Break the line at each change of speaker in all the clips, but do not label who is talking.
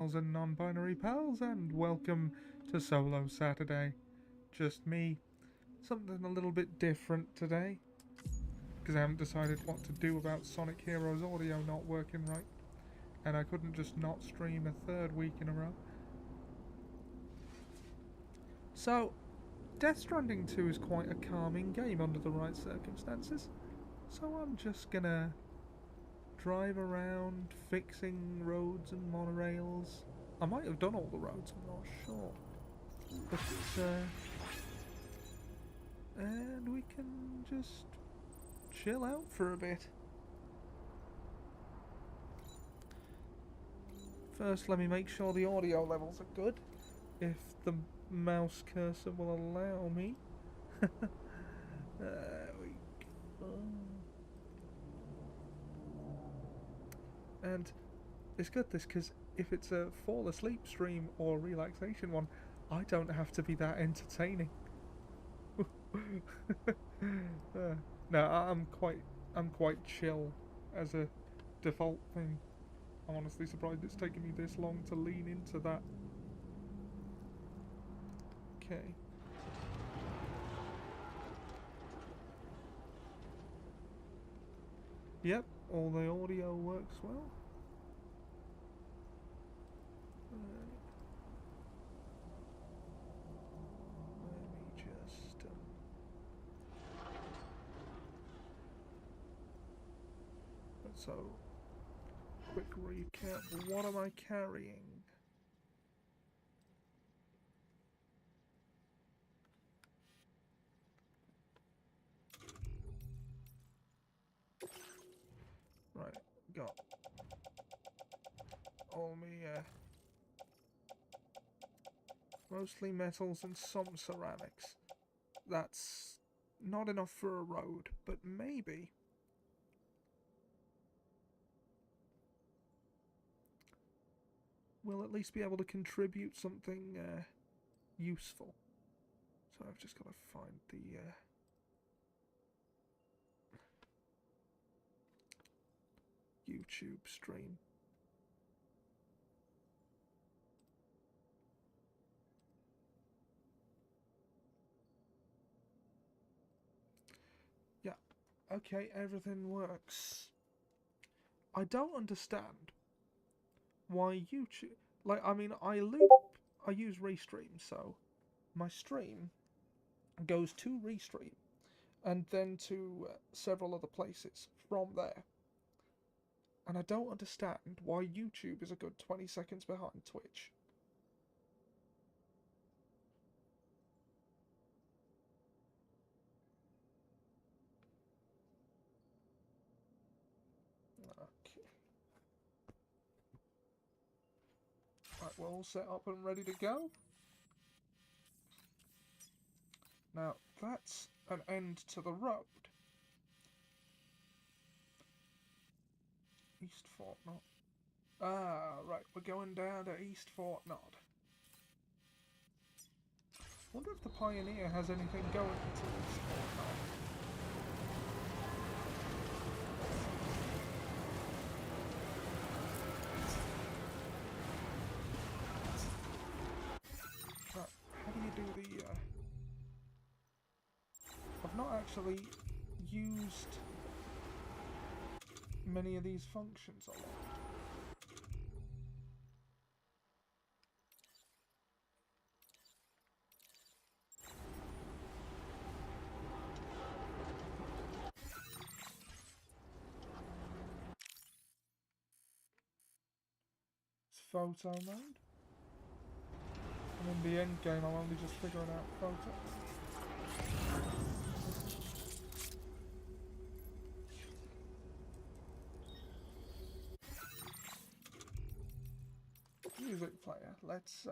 And non-binary pals, and welcome to Solo Saturday. Just me. Something a little bit different today, because I haven't decided what to do about Sonic Heroes audio not working right, and I couldn't just not stream a third week in a row. So, Death Stranding 2 is quite a calming game under the right circumstances, so I'm just gonna drive around fixing roads and monorails. I might have done all the roads, I'm not sure. But, and we can just chill out for a bit. First, let me make sure the audio levels are good, if the mouse cursor will allow me. There we go. And it's good this, because if it's a fall asleep stream or relaxation one, I don't have to be that entertaining. No, I'm quite chill as a default thing. I'm honestly surprised it's taken me this long to lean into that. Okay. Yep, all the audio works well. Let me just so quick recap. What am I carrying? Right, got all me mostly metals and some ceramics. That's not enough for a road, but maybe we'll at least be able to contribute something useful. So I've just got to find the YouTube stream. Yeah, okay, everything works. I don't understand why YouTube. Like, I mean, I use Restream, so my stream goes to Restream and then to several other places from there. And I don't understand why YouTube is a good 20 seconds behind Twitch. Okay. Right, we're all set up and ready to go. Now, that's an end to the road. East Fortnod. Ah, right, we're going down to East Fortnod. Wonder if the Pioneer has anything going to East Fortnod. Right, how do you do the, I've not actually used many of these functions a lot. It's photo mode. And in the end game, I'm only just figuring out photo. Music player. Let's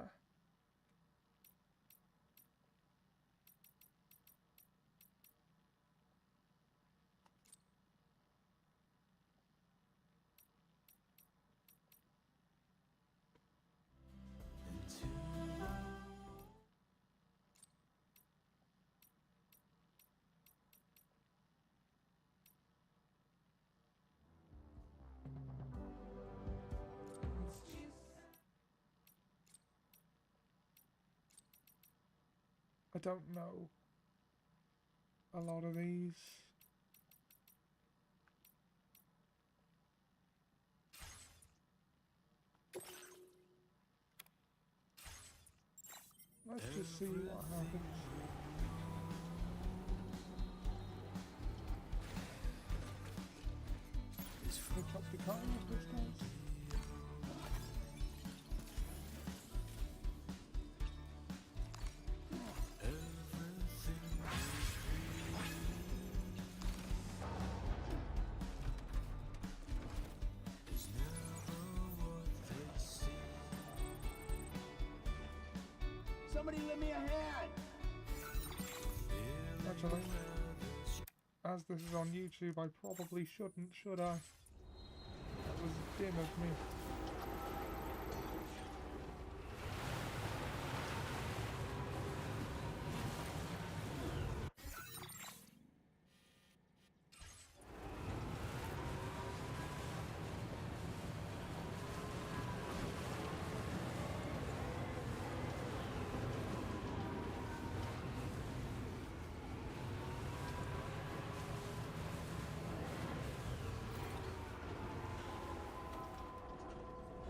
I don't know a lot of these. Let's just see what happens. They chopped the cotton with this guys.
Somebody lend me a hand!
Actually, as this is on YouTube, I probably shouldn't, should I? That was dim of me.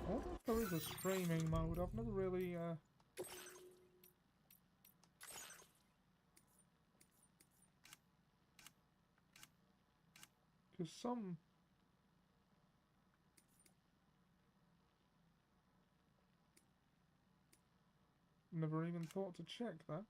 I wonder if there is a streaming mode. I've never really, because some... Never even thought to check that.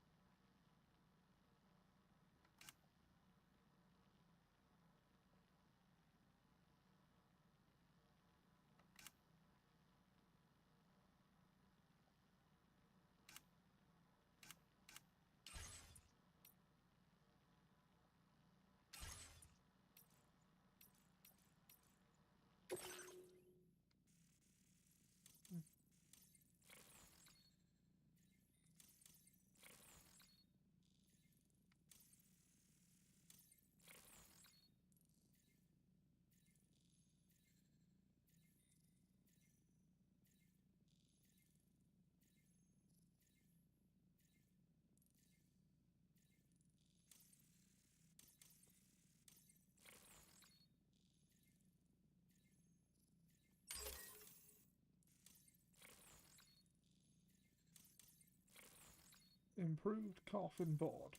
Improved coffin board.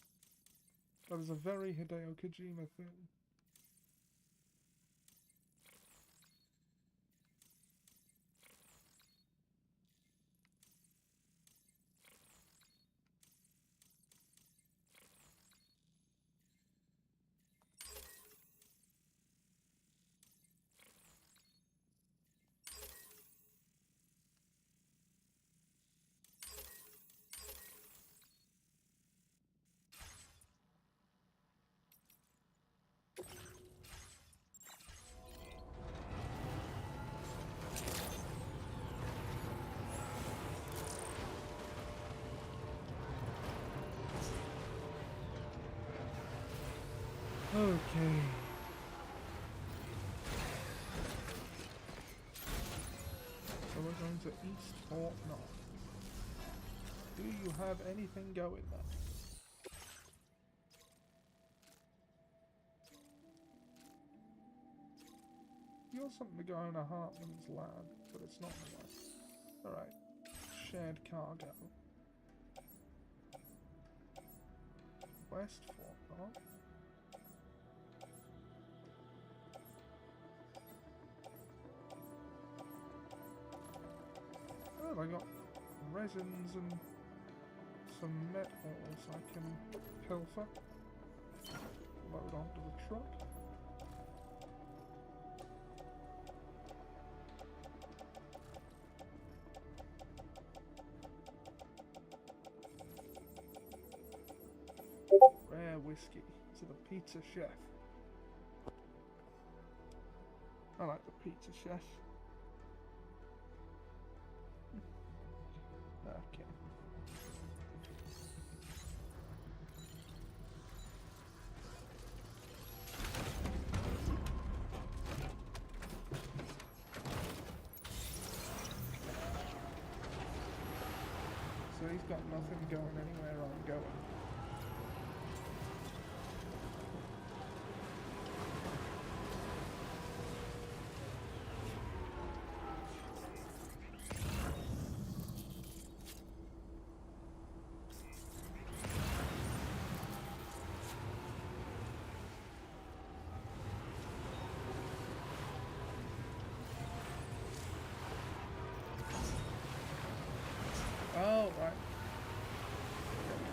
That is a very Hideo Kojima thing. Okay. So we're going to east or north. Do you have anything going there? You want something to go in a Hartman's lab, but it's not the one. Alright. Shared cargo. West Fort North. Oh, I got resins and some metals I can pilfer. Load onto the truck. Rare whiskey to the pizza chef. I like the pizza chef. Okay. So he's got nothing going anywhere I'm going.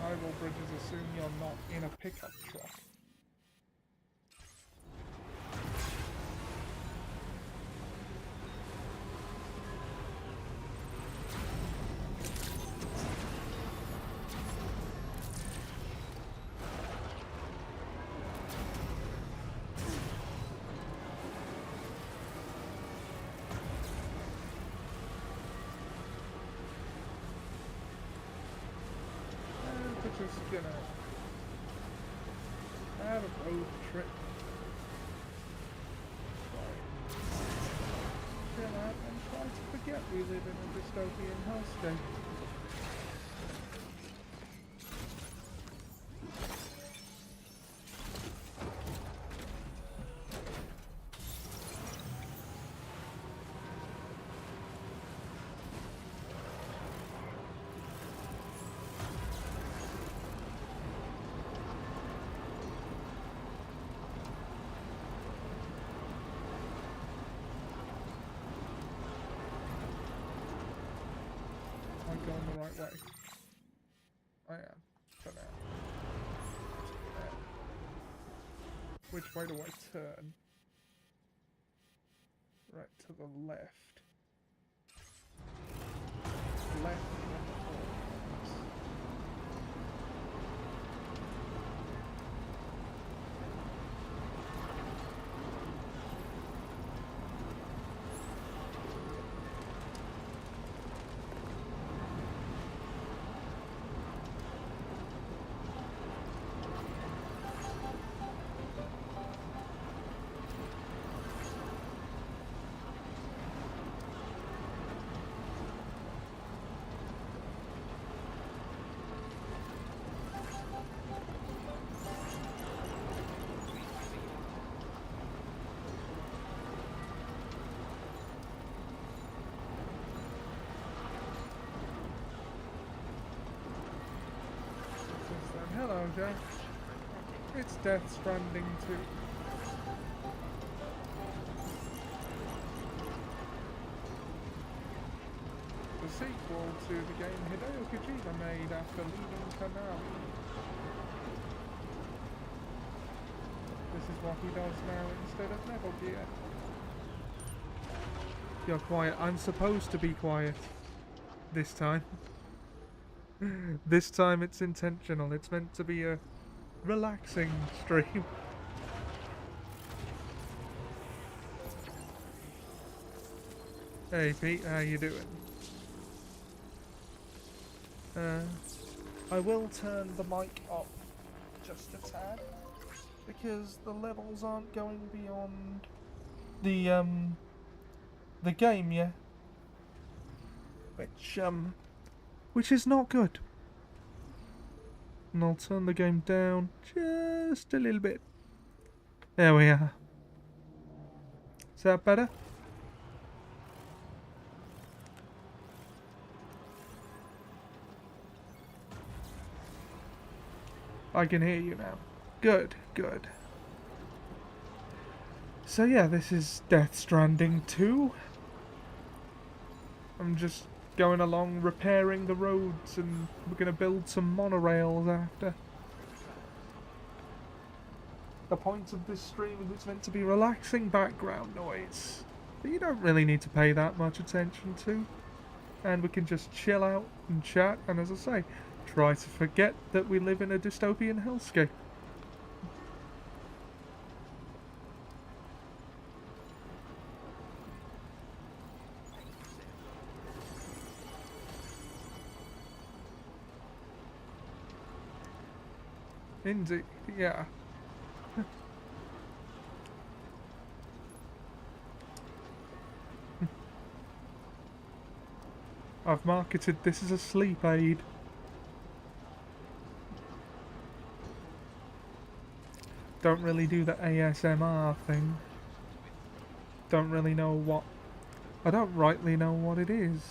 survival bridges assume you're not in a pickup truck. Just gonna have a road trip. Chill out and try to forget we live in a dystopian hellscape. I'm going the right way. I am, for now. Which way do I turn? Right, to the left. Left. Hello, Jack. It's Death Stranding 2. The sequel to the game Hideo Kojima made after leaving Konami. This is what he does now instead of Metal Gear. You're quiet. I'm supposed to be quiet. This time. This time it's intentional. It's meant to be a relaxing stream. Hey Pete, how you doing? I will turn the mic up just a tad because the levels aren't going beyond the game yet, which is not good. And I'll turn the game down just a little bit. There we are. Is that better? I can hear you now. Good, good. So yeah, this is Death Stranding 2. I'm just going along repairing the roads and we're going to build some monorails after. The point of this stream is it's meant to be relaxing background noise that you don't really need to pay that much attention to. And we can just chill out and chat and, as I say, try to forget that we live in a dystopian hellscape. Indeed, yeah. I've marketed this as a sleep aid. Don't really do the ASMR thing. Don't really know what... I don't rightly know what it is.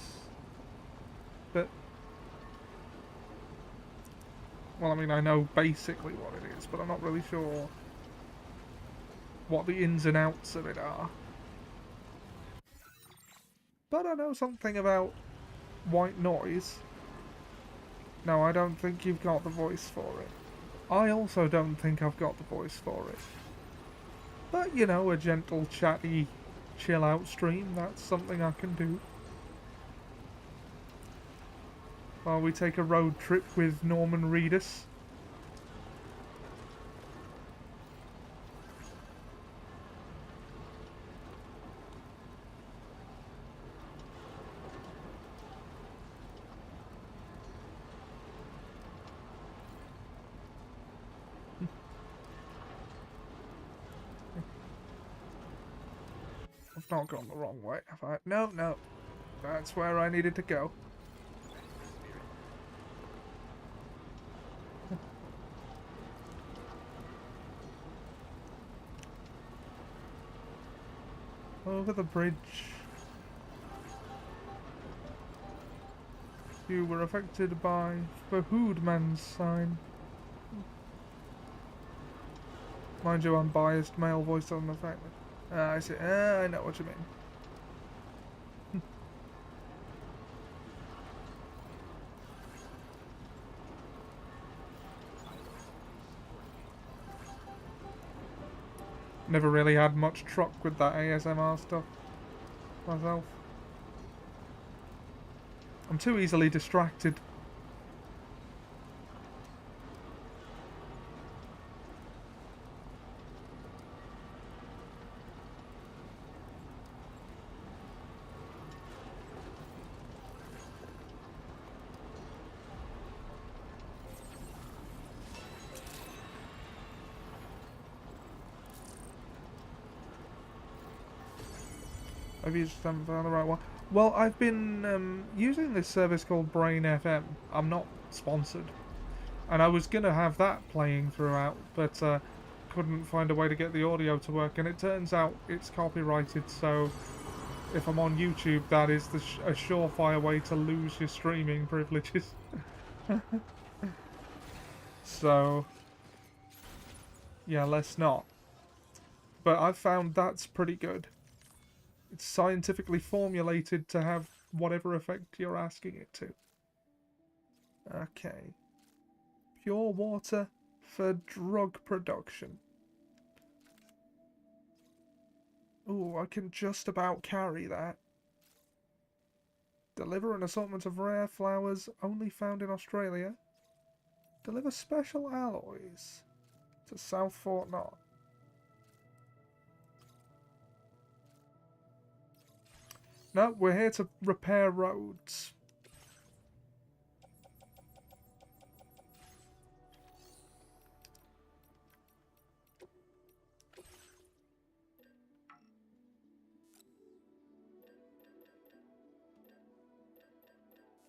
But... well, I mean, I know basically what it is, but I'm not really sure what the ins and outs of it are. But I know something about white noise. No, I don't think you've got the voice for it. I also don't think I've got the voice for it. But, you know, a gentle, chatty, chill-out stream, that's something I can do. While we take a road trip with Norman Reedus. I've not gone the wrong way, have I? No, no. That's where I needed to go. Over the bridge. You were affected by the Hoodman's sign. Mind you, unbiased male voice doesn't affect me. I see. I know what you mean. Never really had much truck with that ASMR stuff myself. I'm too easily distracted. Maybe you just haven't found the right one. Well, I've been using this service called Brain FM. I'm not sponsored. And I was going to have that playing throughout, but couldn't find a way to get the audio to work. And it turns out it's copyrighted, so if I'm on YouTube, that is a surefire way to lose your streaming privileges. So, yeah, let's not. But I've found that's pretty good. It's scientifically formulated to have whatever effect you're asking it to. Okay. Pure water for drug production. Ooh, I can just about carry that. Deliver an assortment of rare flowers only found in Australia. Deliver special alloys to South Fort Knott. No, we're here to repair roads.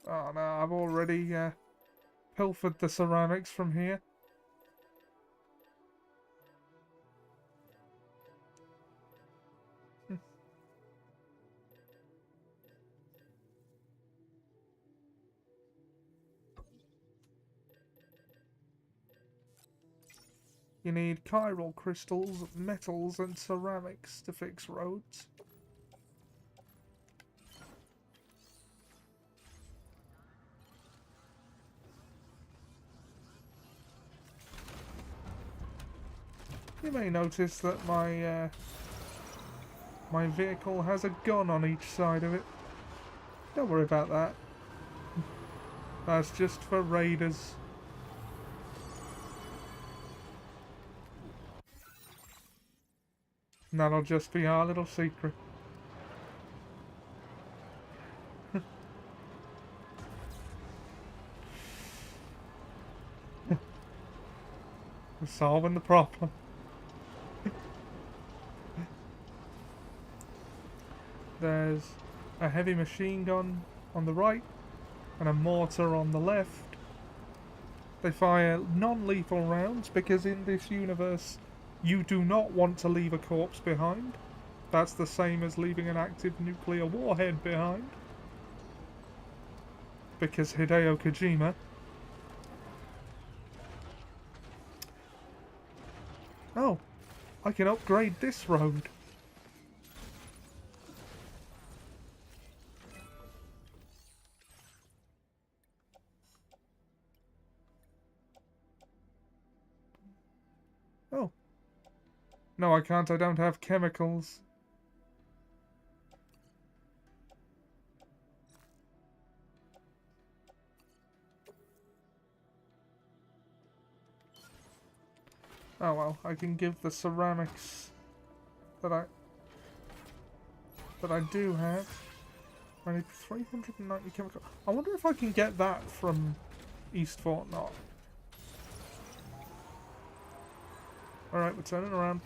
Oh no, I've already pilfered the ceramics from here. You need chiral crystals, metals, and ceramics to fix roads. You may notice that my vehicle has a gun on each side of it. Don't worry about that. That's just for raiders. And that'll just be our little secret. We're solving the problem. There's a heavy machine gun on the right and a mortar on the left. They fire non-lethal rounds because in this universe you do not want to leave a corpse behind. That's the same as leaving an active nuclear warhead behind. Because Hideo Kojima. Oh, I can upgrade this road. No, I can't. I don't have chemicals. Oh well, I can give the ceramics that I do have. I need 390 chemical. I wonder if I can get that from East Fort Knott. Alright, we're turning around.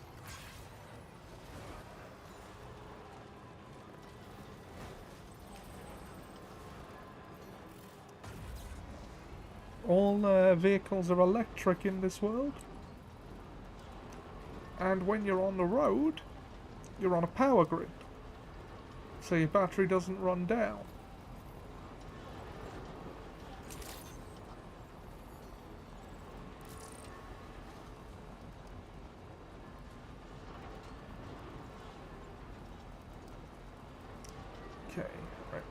All vehicles are electric in this world. And when you're on the road, you're on a power grid. So your battery doesn't run down. Okay, right.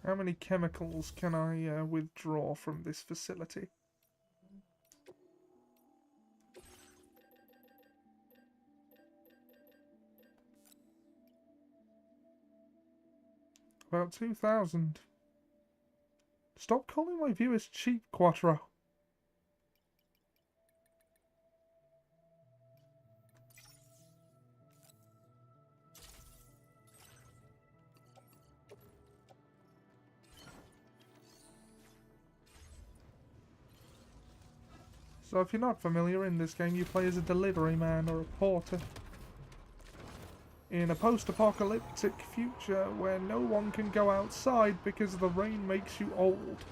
How many chemicals can I withdraw from this facility? About 2,000. Stop calling my viewers cheap, Quattro. So if you're not familiar, in this game you play as a delivery man or a porter. In a post-apocalyptic future where no one can go outside because the rain makes you old.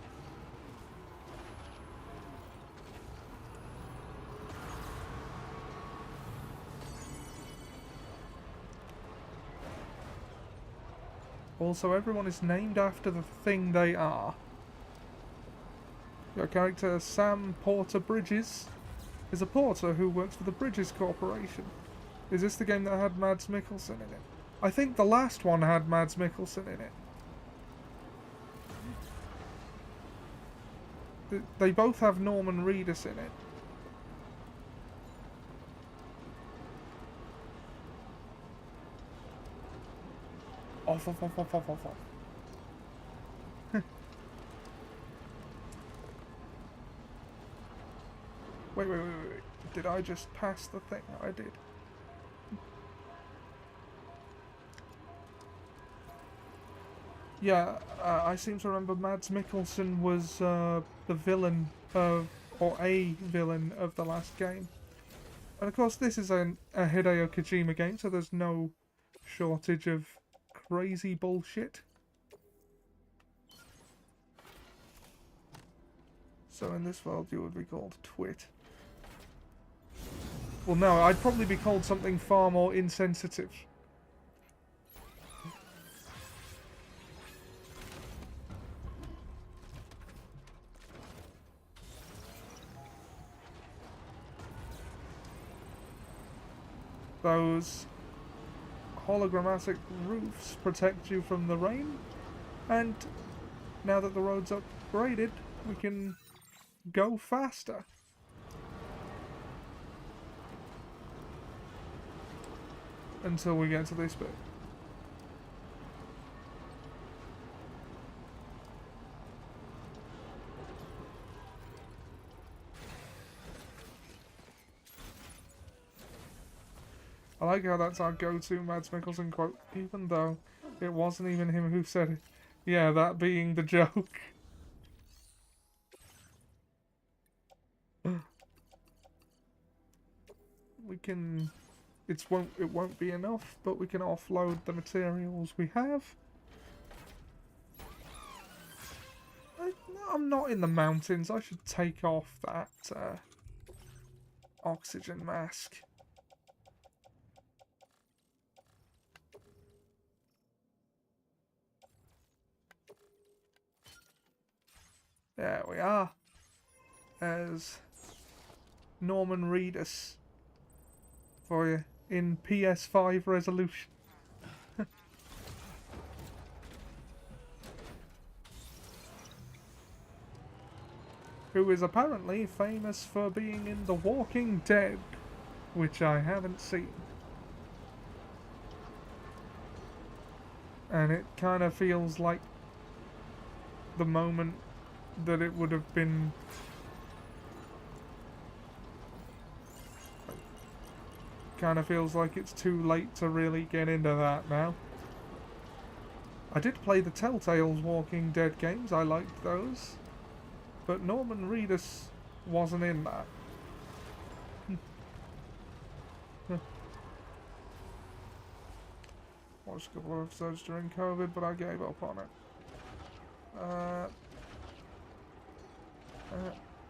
Also, everyone is named after the thing they are. Your character, Sam Porter Bridges, is a porter who works for the Bridges Corporation. Is this the game that had Mads Mikkelsen in it? I think the last one had Mads Mikkelsen in it. They both have Norman Reedus in it. Off. Wait. Did I just pass the thing? I did. Yeah, I seem to remember Mads Mikkelsen was the villain of, or a villain of the last game. And of course this is a Hideo Kojima game, so there's no shortage of crazy bullshit. So in this world you would be called Twit. Well no, I'd probably be called something far more insensitive. Those hologrammatic roofs protect you from the rain, and now that the road's upgraded, we can go faster. Until we get to this bit. I like how that's our go-to Mads Mikkelsen quote, even though it wasn't even him who said it. Yeah, that being the joke. We can... it won't be enough, but we can offload the materials we have. I'm not in the mountains. I should take off that oxygen mask. There we are. As Norman Reedus for you in PS5 resolution. who is apparently famous for being in The Walking Dead, which I haven't seen. And it kind of feels like the moment that it would have been... Kind of feels like it's too late to really get into that now. I did play the Telltale's Walking Dead games, I liked those. But Norman Reedus wasn't in that. Watched a couple of episodes during COVID, but I gave up on it.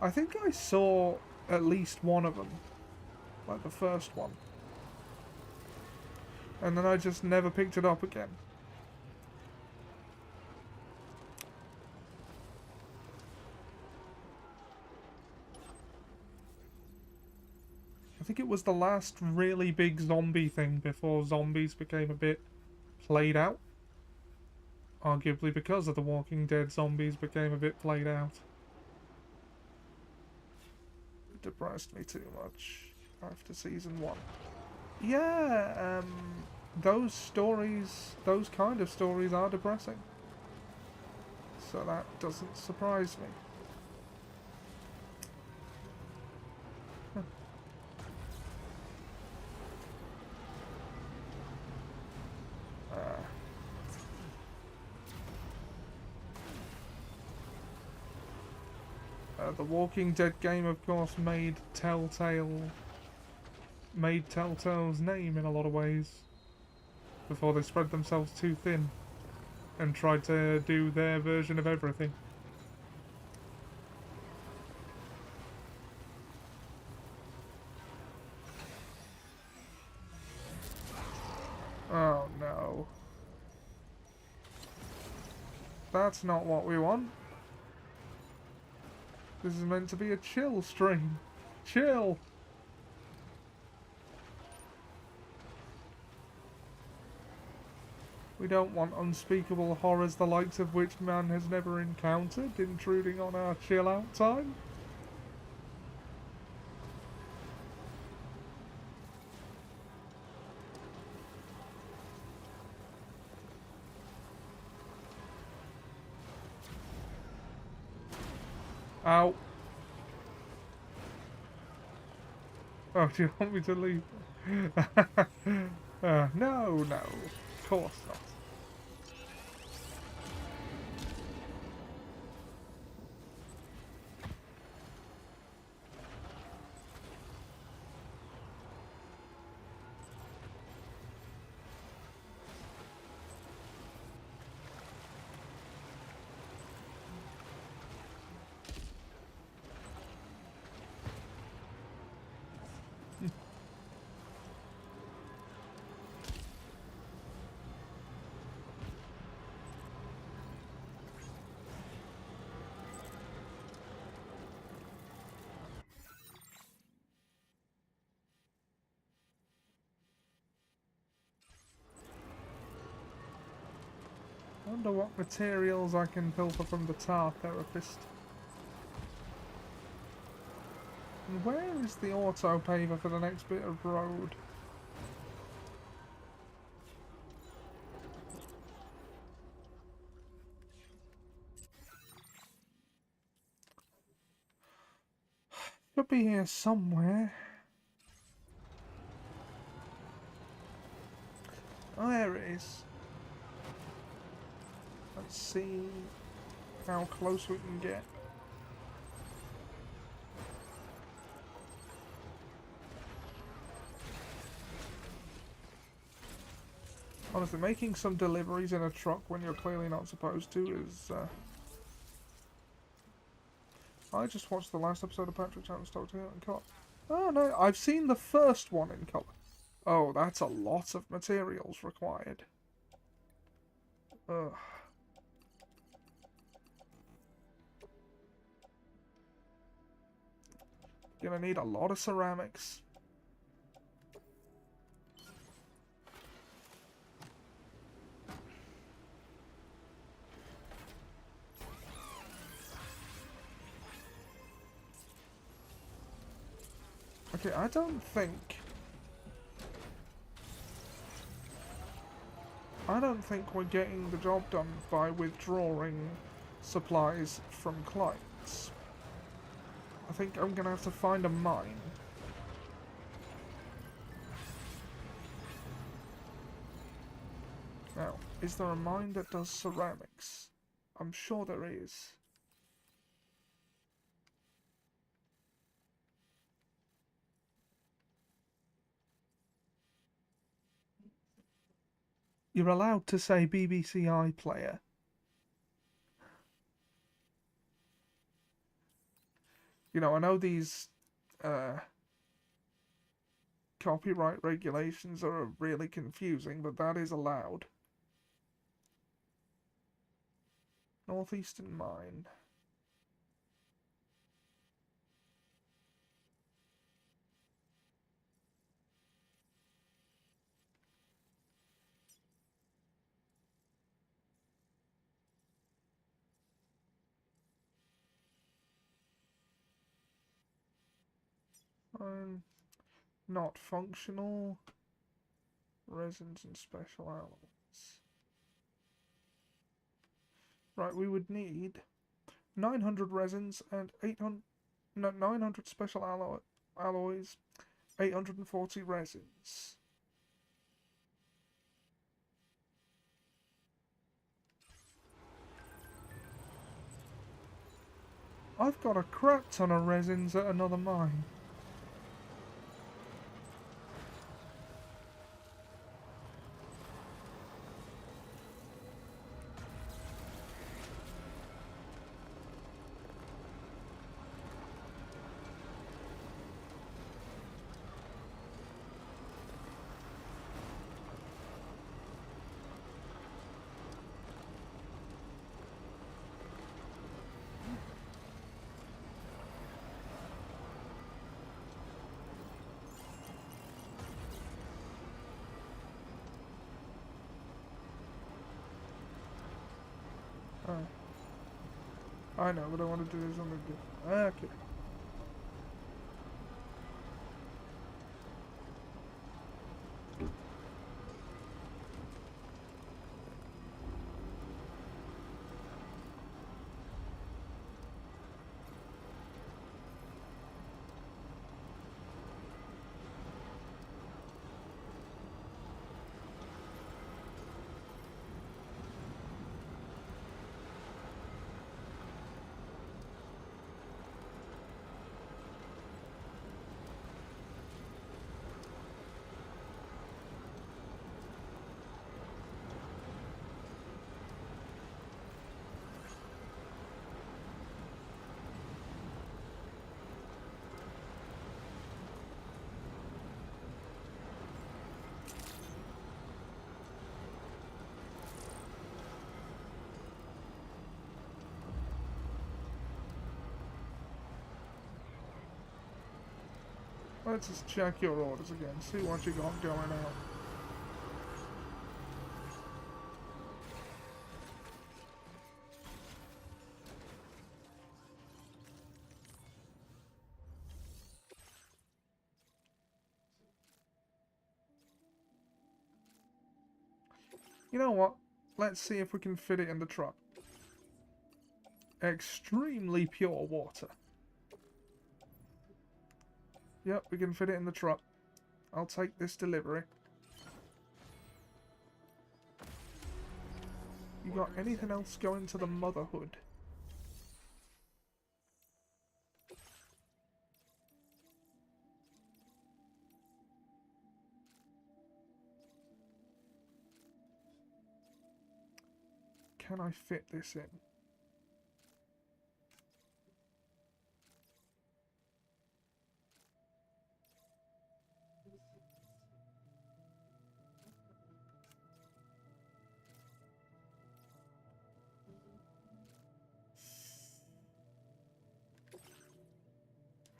I think I saw at least one of them. Like the first one. And then I just never picked it up again. I think it was the last really big zombie thing before zombies became a bit played out. Arguably because of The Walking Dead, zombies became a bit played out. It depressed me too much after season 1. Yeah, those stories, those kind of stories are depressing. So that doesn't surprise me. The Walking Dead game, of course, made Telltale's name in a lot of ways before they spread themselves too thin and tried to do their version of everything. Oh no. That's not what we want. This is meant to be a chill stream. Chill! We don't want unspeakable horrors the likes of which man has never encountered intruding on our chill out time. Ow. Oh, do you want me to leave? No, no. Of course not. I wonder what materials I can pilfer from the tar therapist. And where is the auto paver for the next bit of road? Should be here somewhere. Oh, there it is. Let's see how close we can get. Honestly, making some deliveries in a truck when you're clearly not supposed to is... I just watched the last episode of Patrick Chapman's Doctor Who in colour. Oh no, I've seen the first one in colour. Oh, that's a lot of materials required. Ugh. Gonna need a lot of ceramics. Okay, I don't think we're getting the job done by withdrawing supplies from clients. I think I'm gonna have to find a mine. Now, is there a mine that does ceramics? I'm sure there is. You're allowed to say BBC iPlayer. You know, I know these copyright regulations are really confusing, but that is allowed. Northeastern Mine. Not functional. Resins and special alloys. Right, we would need 900 resins and 800, no, 900 special alloys, 840 resins. I've got a crap ton of resins at another mine. I know, but I want to do something different. Okay. Let's just check your orders again, see what you got going on. You know what? Let's see if we can fit it in the truck. Extremely pure water. Yep, we can fit it in the truck. I'll take this delivery. You got anything else going to the motherhood? Can I fit this in?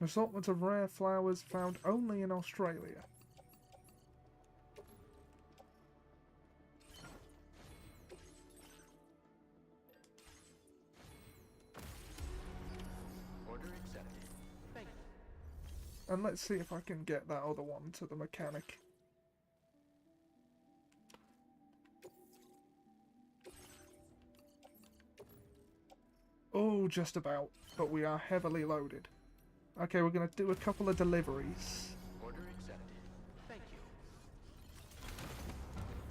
Assortment of rare flowers found only in Australia.
Order accepted. Thank you.
And let's see if I can get that other one to the mechanic. Oh, just about. But we are heavily loaded. Okay, we're going to do a couple of deliveries.
Order accepted. Thank you.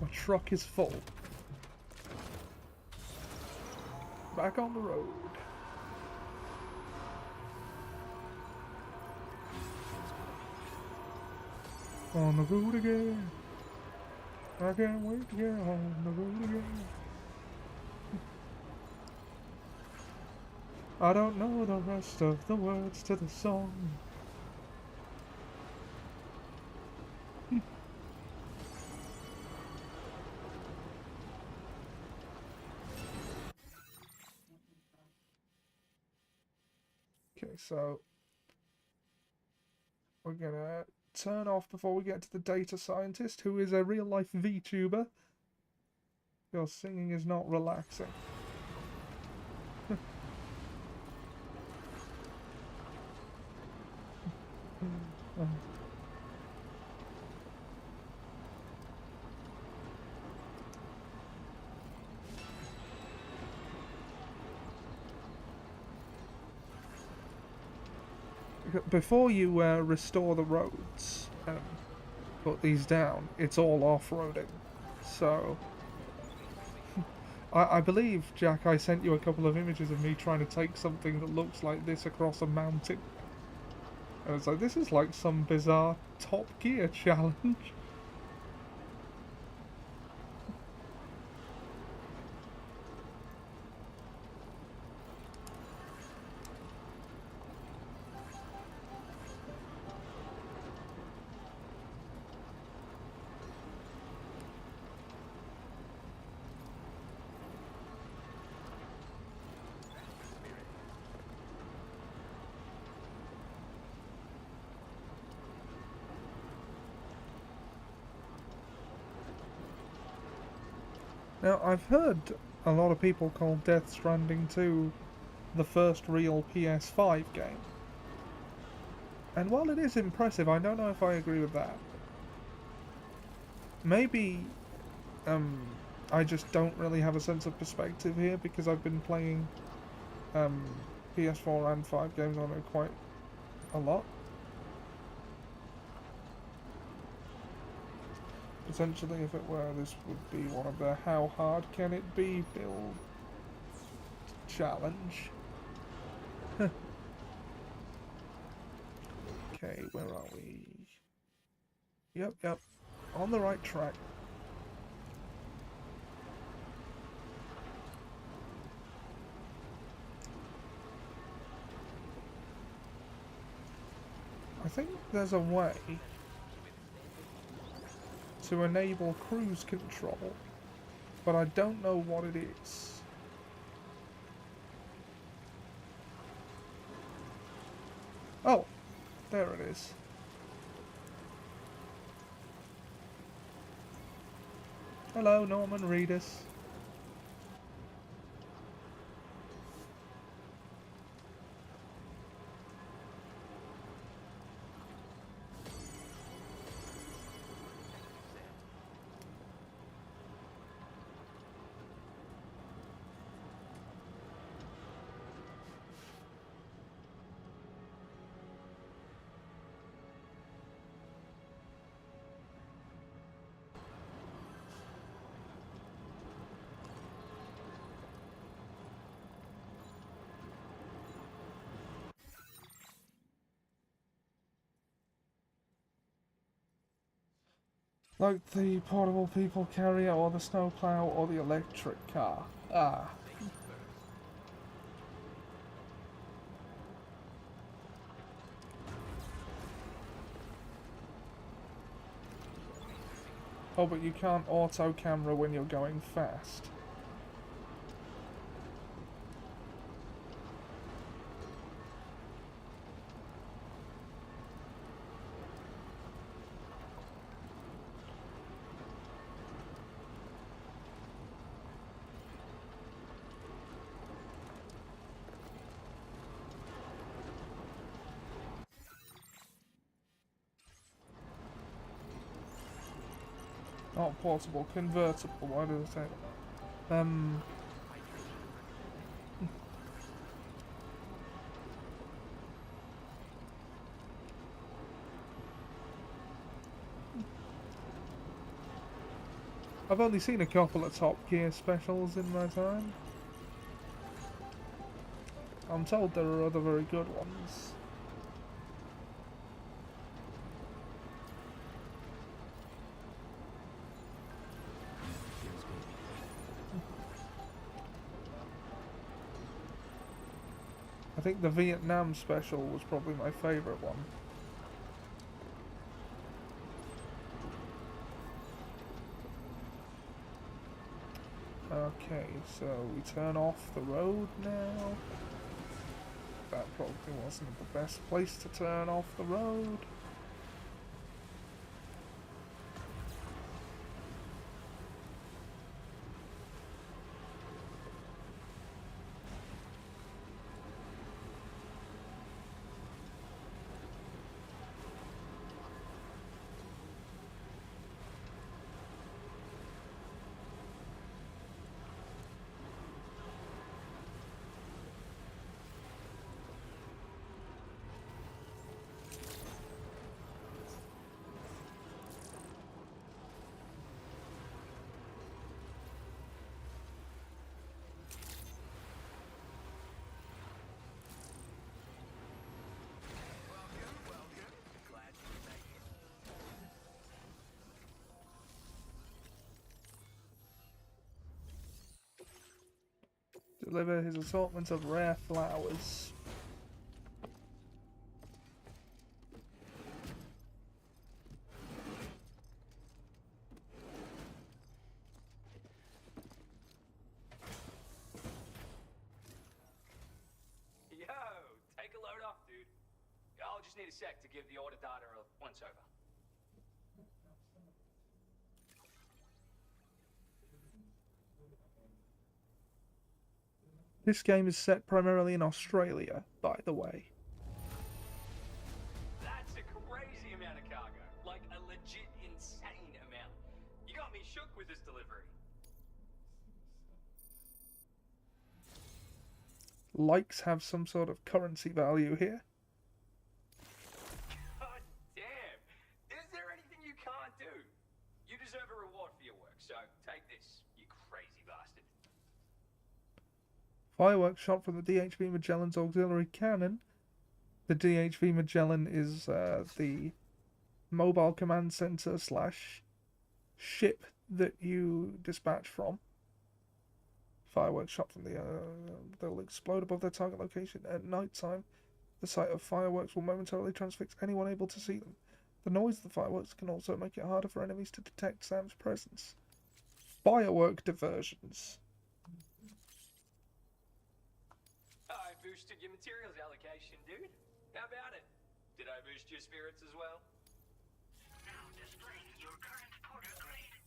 My truck is full. Back on the road. On the road again. I can't wait to get on the road again. I don't know the rest of the words to the song. Okay, so we're gonna turn off before we get to the data scientist, who is a real-life VTuber. Your singing is not relaxing. Before you restore the roads and put these down, it's all off-roading. So, I believe, Jack, I sent you a couple of images of me trying to take something that looks like this across a mountain. And it's like, this is like some bizarre Top Gear challenge. Now, I've heard a lot of people call Death Stranding 2 the first real PS5 game. And while it is impressive, I don't know if I agree with that. Maybe, I just don't really have a sense of perspective here because I've been playing, PS4 and 5 games on it quite a lot. Essentially, if it were, this would be one of the how hard can it be build challenge. Okay, where are we? Yep, on the right track. I think there's a way to enable cruise control, but I don't know what it is. Oh, there it is. Hello, Norman Reedus. Like the portable people carrier or the snowplow or the electric car. Ah. Oh, but you can't auto camera when you're going fast. Not portable, convertible. Why did I say that? I've only seen a couple of Top Gear specials in my time. I'm told there are other very good ones. I think the Vietnam special was probably my favourite one. Okay, so we turn off the road now. That probably wasn't the best place to turn off the road. Deliver his assortment of rare flowers.
Yo, take a load off, dude. I'll just need a sec to give the order data a once-over.
This game is set primarily in Australia, by the way.
That's a crazy amount of cargo. Like, a legit insane amount. You got me shook with this delivery.
Likes have some sort of currency value here.
God damn. Is there anything you can't do? You deserve a reward for your work, so take this, you crazy bastard.
Fireworks shot from the DHV Magellan's auxiliary cannon. The DHV Magellan is the mobile command center slash ship that you dispatch from. Fireworks shot from the they'll explode above their target location at night time. The sight of fireworks will momentarily transfix anyone able to see them. The noise of the fireworks can also make it harder for enemies to detect Sam's presence. Firework diversions.
I boosted your materials allocation, dude. How about it? Did I boost your spirits as well?
Now displaying your current porter grade.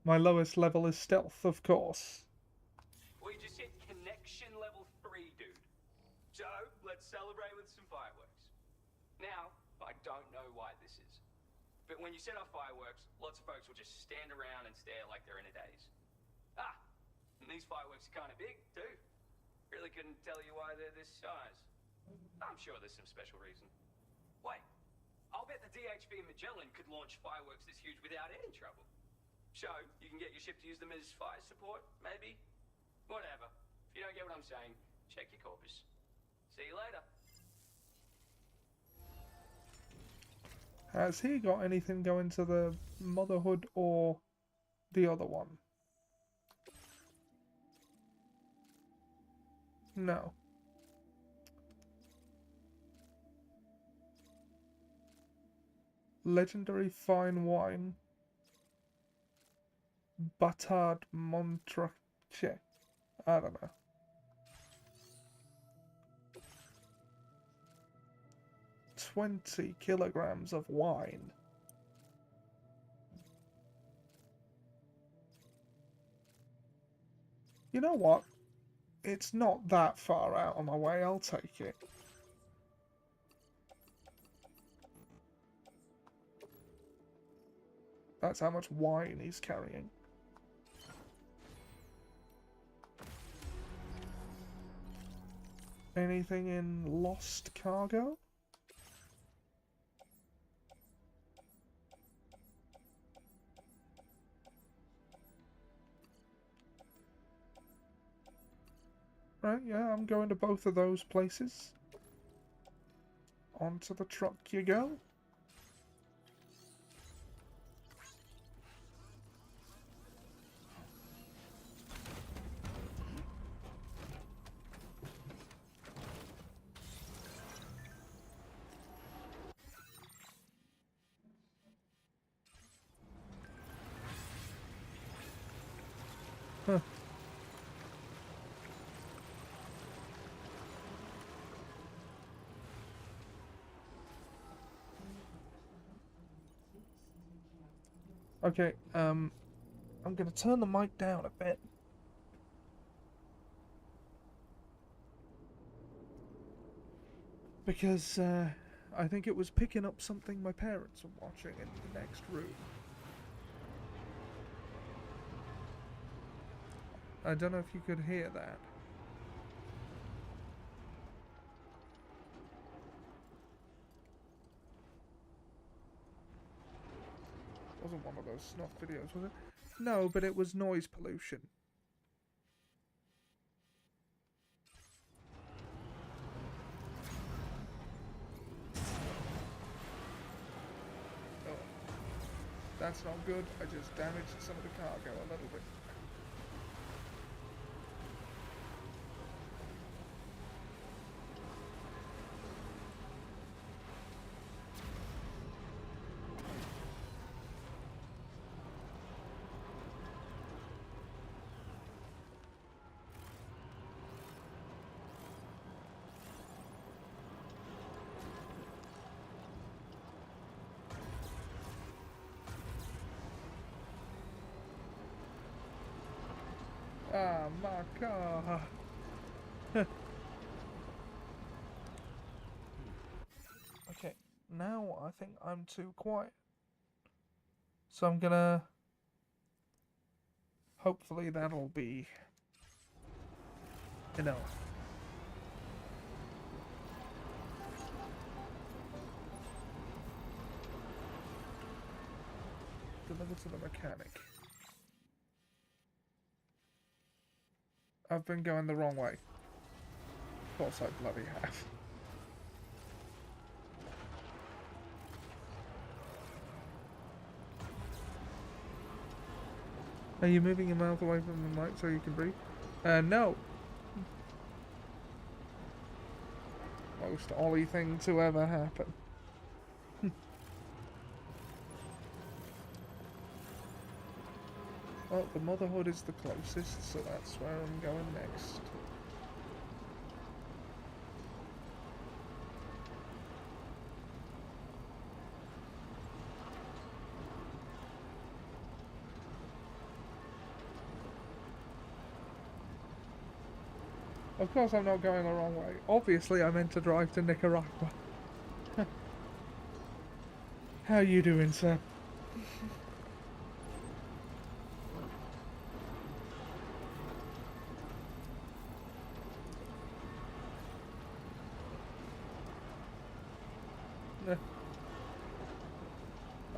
My lowest level is stealth, of course.
We just hit connection level 3, dude. So, let's celebrate with some fireworks. Now, I don't know why this is, but when you set off fireworks, lots of folks will just stand around and stare like they're in a daze. Ah, and these fireworks are kind of big, too. Really couldn't tell you why they're this size. I'm sure there's some special reason. Wait, I'll bet the DHV Magellan could launch fireworks this huge without any trouble. So, you can get your ship to use them as fire support, maybe? Whatever. If you don't get what I'm saying, check your corpus. See you later.
Has he got anything going to the Motherhood or the other one? No. Legendary fine wine. Batard Montrachet. I don't know. $20 kilograms of wine. You know what? It's not that far out on my way. I'll take it. That's how much wine he's carrying. Anything in lost cargo? Right, yeah, I'm going to both of those places. Onto the truck you go. Huh. Okay, I'm gonna turn the mic down a bit. Because, I think it was picking up something my parents were watching in the next room. I don't know if you could hear that. Wasn't one of those snuff videos, was it? No, but it was noise pollution. Oh, that's not good. I just damaged some of the cargo a little bit. Ah, my car. Okay, now I think I'm too quiet. So I'm gonna... Hopefully that'll be enough. Deliver to the mechanic. I've been going the wrong way. Of course I bloody have. Are you moving your mouth away from the mic so you can breathe? No. Most Ollie thing to ever happen. Well, the Motherhood is the closest, so that's where I'm going next. Of course I'm not going the wrong way. Obviously I meant to drive to Nicaragua. How you doing, sir?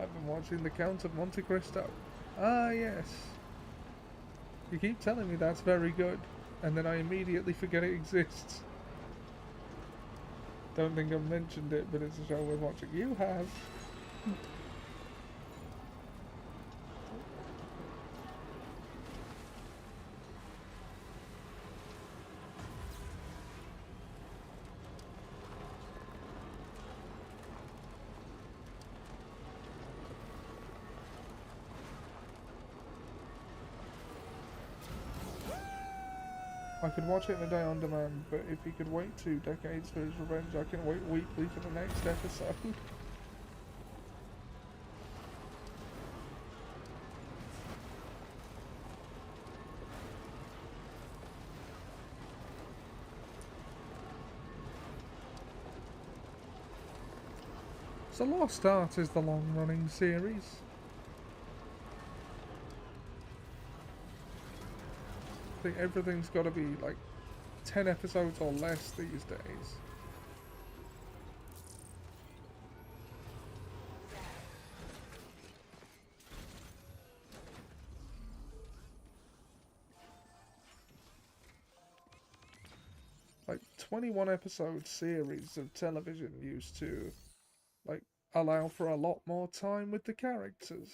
I've been watching The Count of Monte Cristo. Ah, yes. You keep telling me that's very good, and then I immediately forget it exists. Don't think I've mentioned it, but it's a show worth watching. You have. I could watch it in a day on demand, but if he could wait 2 decades for his revenge, I can wait weekly for the next episode. So Lost Art is the long-running series. think everything's got to be like 10 episodes or less these days. Like 21 episode series of television used to like allow for a lot more time with the characters.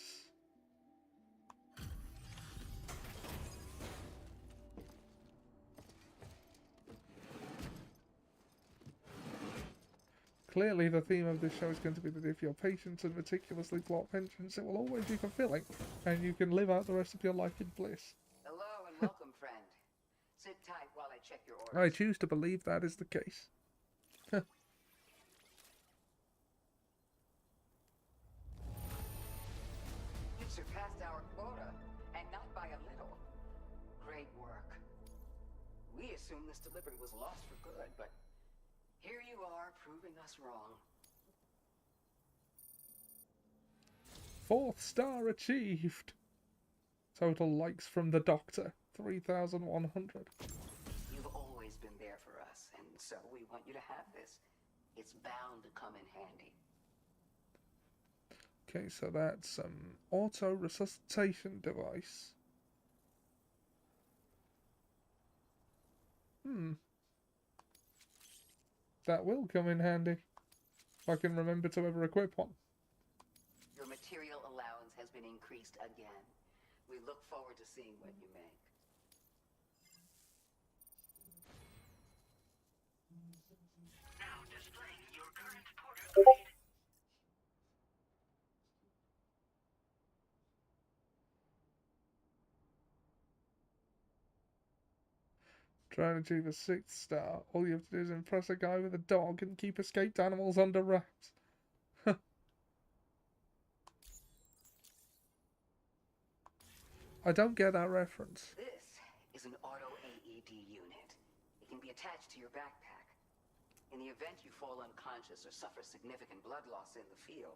Clearly, the theme of this show is going to be that if you're patient and meticulously plot vengeance, it will always be fulfilling, and you can live out the rest of your life in bliss.
Hello and welcome, friend. Sit tight while I check your orders.
I choose to believe that is the case.
You've surpassed our quota, and not by a little. Great work. We assumed this delivery was lost for good, but here you are, proving us wrong.
4th star achieved. Total likes from the Doctor, 3,100.
You've always been there for us, and so we want you to have this. It's bound to come in handy.
Okay, so that's auto resuscitation device. That will come in handy. If I can remember to ever equip one.
Your material allowance has been increased again. We look forward to seeing what you make. Now displaying your current porter grade.
Trying to achieve a 6th star. All you have to do is impress a guy with a dog and keep escaped animals under wraps. I don't get that reference.
This is an auto AED unit. It can be attached to your backpack. In the event you fall unconscious or suffer significant blood loss in the field,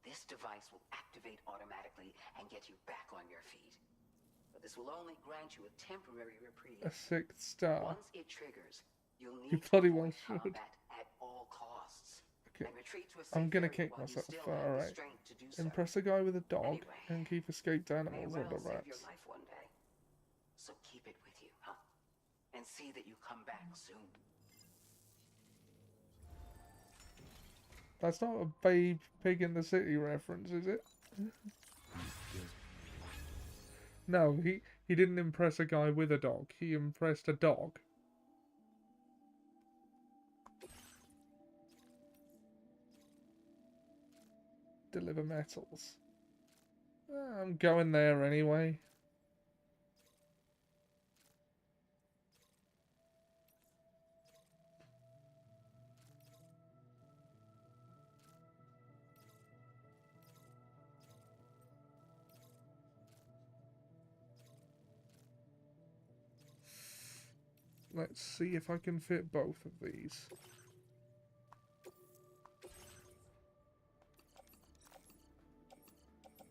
this device will activate automatically and get you back on your feet. But this will only grant you a temporary reprieve.
A 6th star.
Once it triggers, you'll
You
need to
bloody well
avoid
should.
combat at all costs.
Okay.
And retreat to a
I'm
safe
gonna
area
kick
while you
myself.
still have the
Alright.
strength to do so.
Impress a guy with a dog
Anyway,
and keep escaped
May
animals
well
under
save your
wraps.
life one day. So keep it with you, huh? And see that you come back soon.
That's not a Babe Pig in the City reference, is it? No, he didn't impress a guy with a dog. He impressed a dog. Deliver metals. I'm going there anyway. Let's see if I can fit both of these.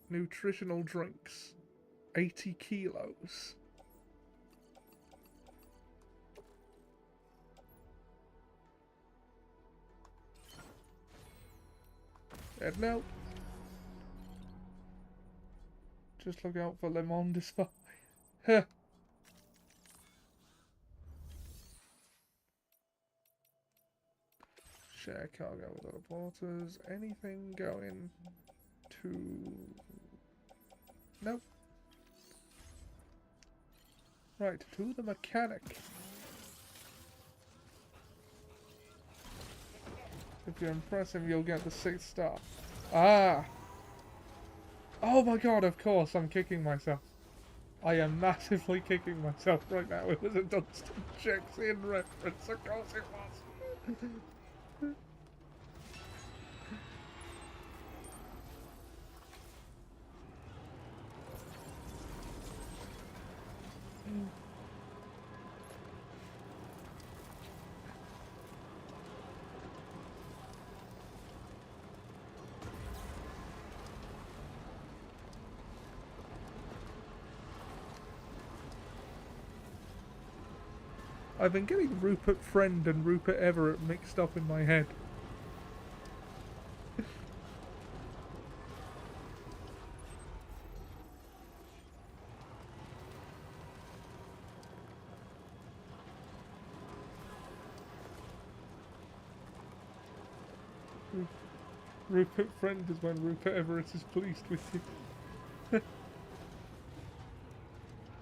Nutritional drinks. 80 kilos. Heading out. Just look out for Le Monde Spy. Share cargo with other porters. Anything going to... Nope. Right, to the mechanic. If you impress him, you'll get the 6th star. Ah! Oh my god, of course, I'm kicking myself. I am massively kicking myself right now. It was a Dunstan Checks in reference, of course it was. I've been getting Rupert Friend and Rupert Everett mixed up in my head. Rupert Friend is when Rupert Everett is pleased with you.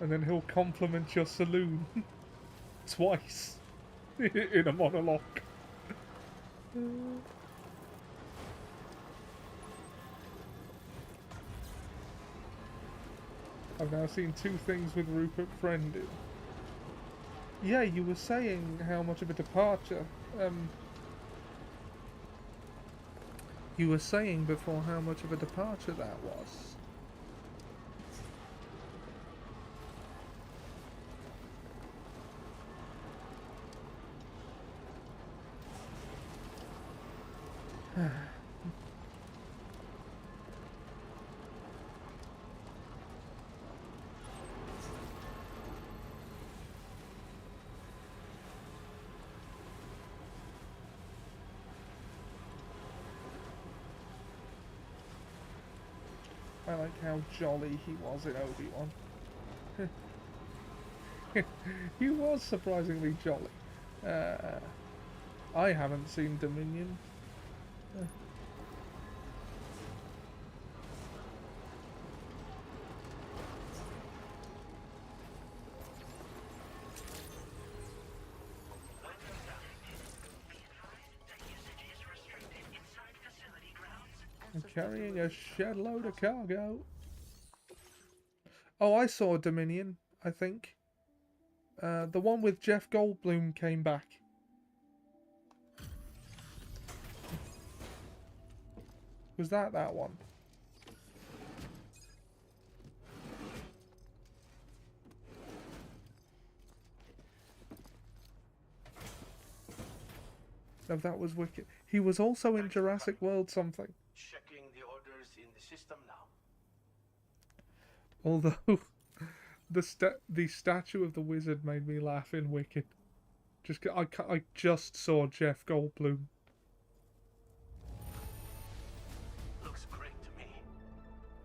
And then he'll compliment your saloon twice in a monologue. I've now seen 2 things with Rupert Friend in. Yeah, you were saying how much of a departure. You were saying before how much of a departure that was. I like how jolly he was in Obi-Wan. He was surprisingly jolly. I haven't seen Dominion. I'm carrying a shed load of cargo. Oh, I saw Dominion, I think. The one with Jeff Goldblum came back. Was that one? No, that was Wicked. He was also in Jurassic World something.
Checking the orders in the system now.
Although the statue of the wizard made me laugh in Wicked. I just saw Jeff Goldblum.
Looks great to me.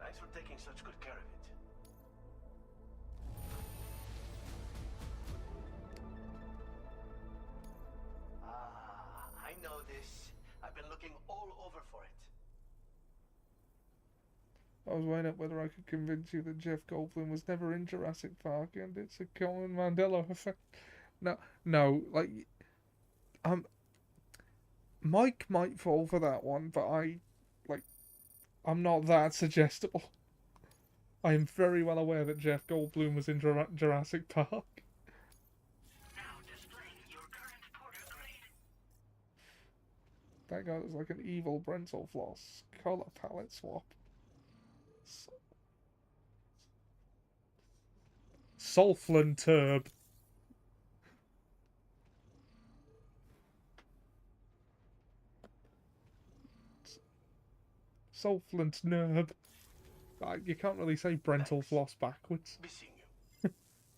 Thanks for taking such good care of it. I know this. I've been looking all over for it.
I was weighing up whether I could convince you that Jeff Goldblum was never in Jurassic Park and it's a common Mandela effect. No, like, Mike might fall for that one, but I'm not that suggestible. I am very well aware that Jeff Goldblum was in Jurassic Park.
Now displaying your current porter grade.
That guy was like an evil Brental Floss. Color palette swap. Sulflan Turb. Sulflant Nerb. You can't really say Brental Floss backwards.
Missing you.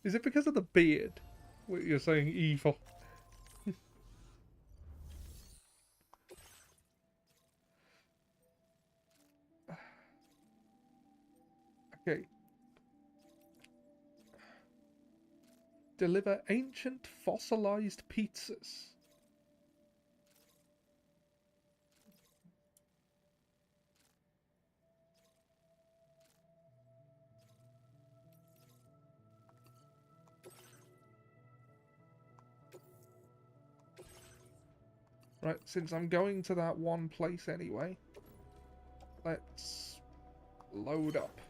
Is it because of the beard? You're saying evil. Okay. Deliver ancient fossilized pizzas. Right, since I'm going to that one place anyway, let's load up.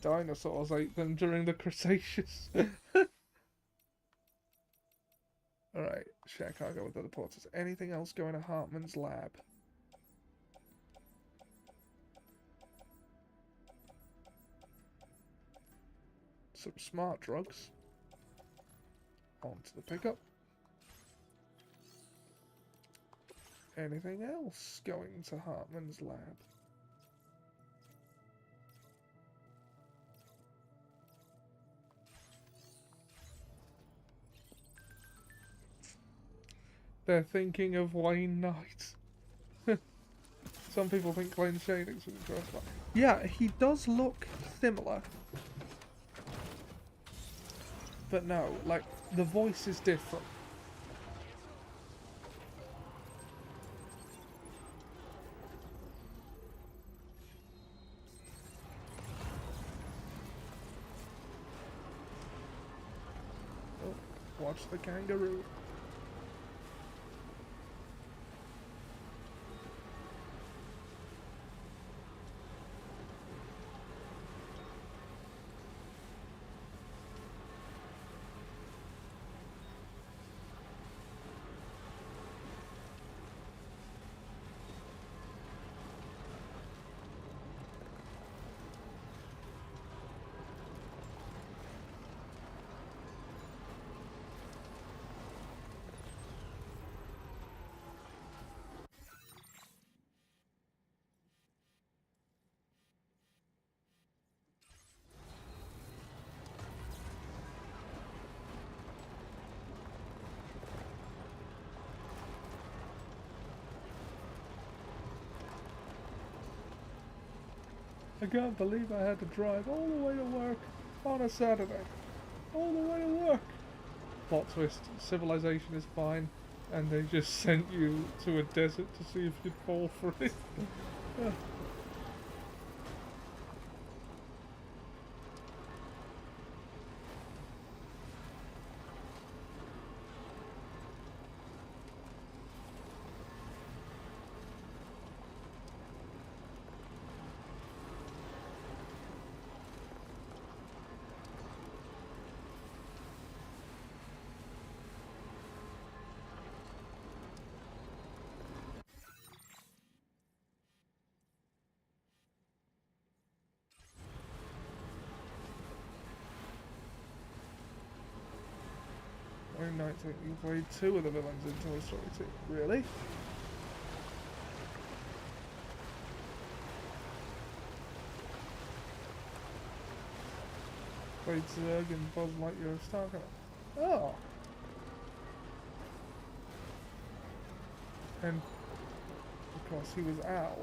Dinosaurs ate them during the Cretaceous. Alright, share cargo with other porters. Anything else going to Hartman's lab? Some smart drugs. Onto the pickup. Anything else going to Hartman's lab? They're thinking of Wayne Knight. Some people think Clayton Shadings was dressed like. Yeah, he does look similar. But no, like, the voice is different. Oh, watch the kangaroo. I can't believe I had to drive all the way to work on a Saturday. All the way to work. Plot twist, civilization is fine, and they just sent you to a desert to see if you'd fall for it. Wayne Knight, you played 2 of the villains in Toy Story 2. Really? Played Zurg and Buzz Lightyear Starcraft. Oh! And, of course, he was Al.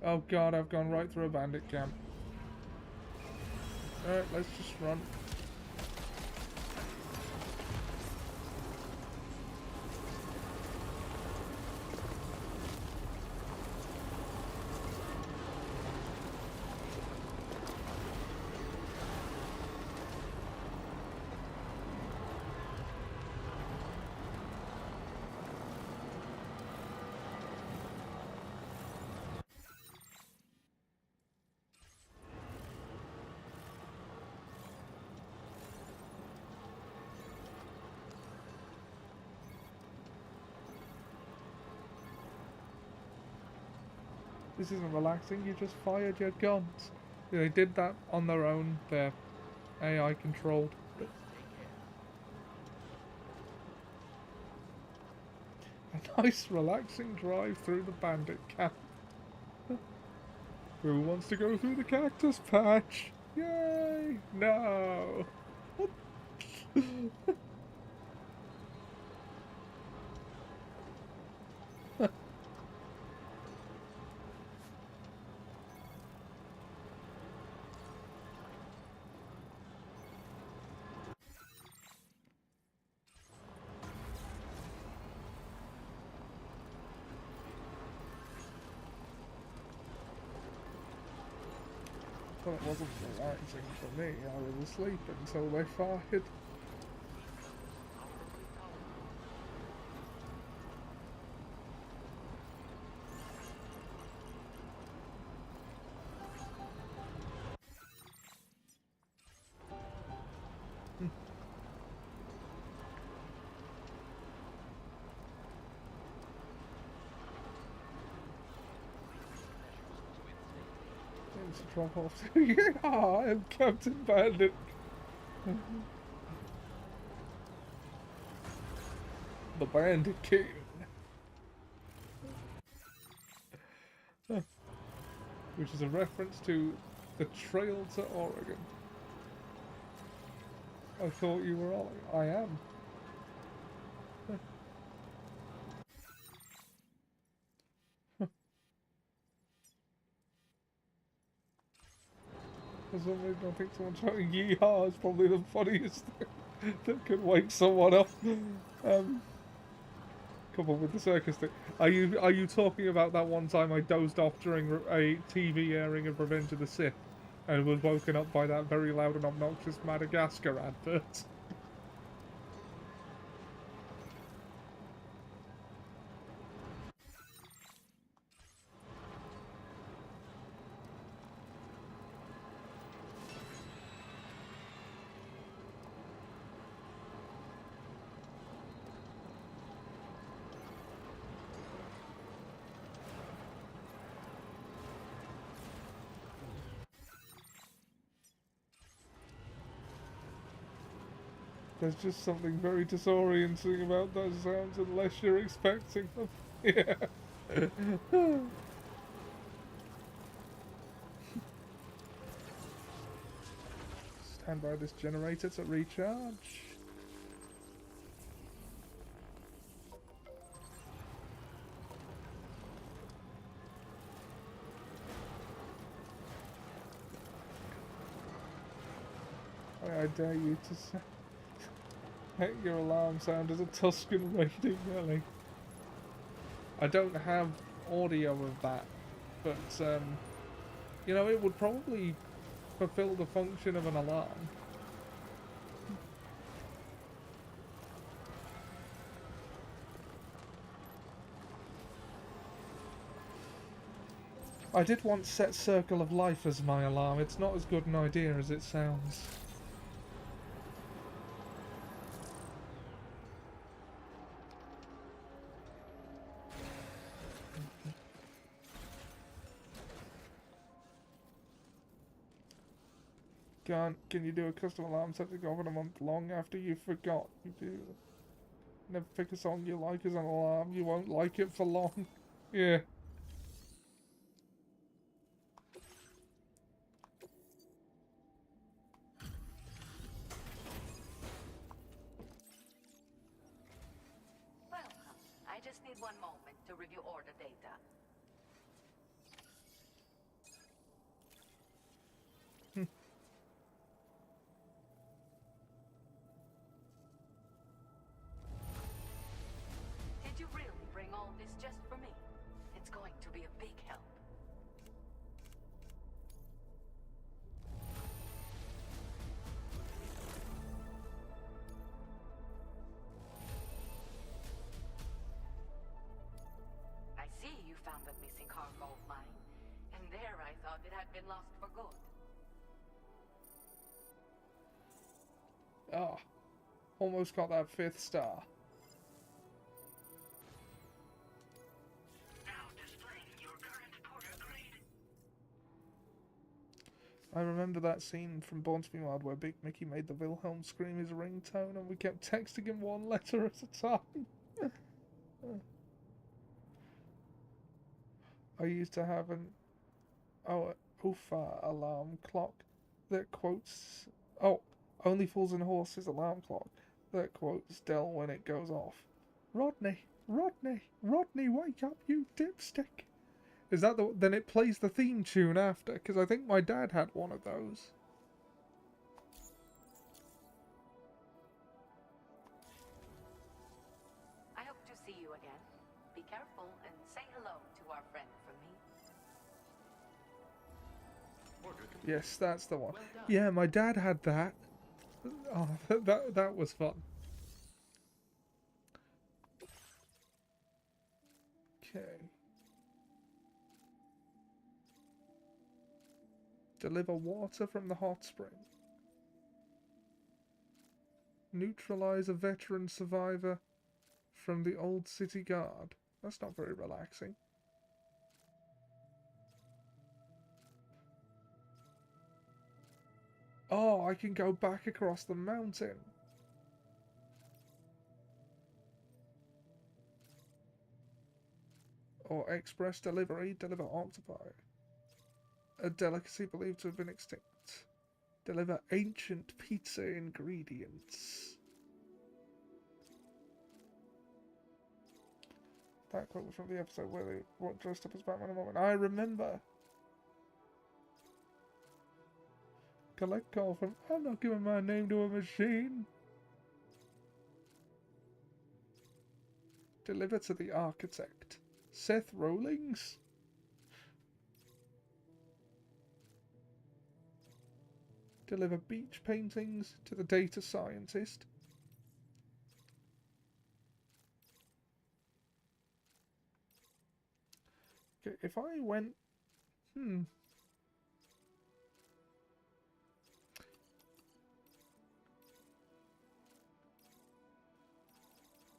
Oh god, I've gone right through a bandit camp. Alright, let's just run. This isn't relaxing, you just fired your guns. They did that on their own, they're AI controlled. A nice relaxing drive through the bandit camp. Who wants to go through the cactus patch? Yay! No! Well, it wasn't relaxing for me. I was asleep until they fired. To drop off. Yeah, I'm Captain Bandit. The Bandit King. Which is a reference to the Trail to Oregon. I thought you were Ollie. I am. For some reason, I think someone shouting "Yeehaw" is probably the funniest thing that could wake someone up. Coupled with the circus thing. Are you talking about that one time I dozed off during a TV airing of Revenge of the Sith and was woken up by that very loud and obnoxious Madagascar advert? There's just something very disorienting about those sounds unless you're expecting them. Yeah. Stand by this generator to recharge. I dare you to say your alarm sound as a Tuscan raiding Ellie. I don't have audio of that, but you know, it would probably fulfill the function of an alarm. I did once set Circle of Life as my alarm. It's not as good an idea as it sounds. Can you do a custom alarm set to go on a month long after you forgot? You do. Never pick a song you like as an alarm. You won't like it for long. Yeah.
Welcome. I just need one moment to review order data. Did you really bring all this just for me? It's going to be a big help. I see you found the missing cargo of mine, and there I thought it had been lost for good.
Ah, almost got that 5th star. I remember that scene from Born to Be Wild where Big Mickey made the Wilhelm scream his ringtone and we kept texting him one letter at a time. I used to have an UFA alarm clock that quotes... Oh, Only Fools and Horses alarm clock that quotes Dell when it goes off. Rodney, Rodney, Rodney, wake up, you dipstick. Is that the... Then it plays the theme tune after, because I think my dad had one of those.
I hope to see you again. Be careful and say hello to our friend from me.
Yes, that's the one. Yeah, my dad had that. Oh, that was fun. Okay. Deliver water from the hot spring. Neutralize a veteran survivor from the old city guard. That's not very relaxing. Oh, I can go back across the mountain. express delivery. Deliver octopi. A delicacy believed to have been extinct. Deliver ancient pizza ingredients. That quote was from the episode where they were dressed up as Batman a moment. I remember. Collect call from. I'm not giving my name to a machine. Deliver to the architect. Seth Rollins? Deliver beach paintings to the data scientist. Okay, if I went...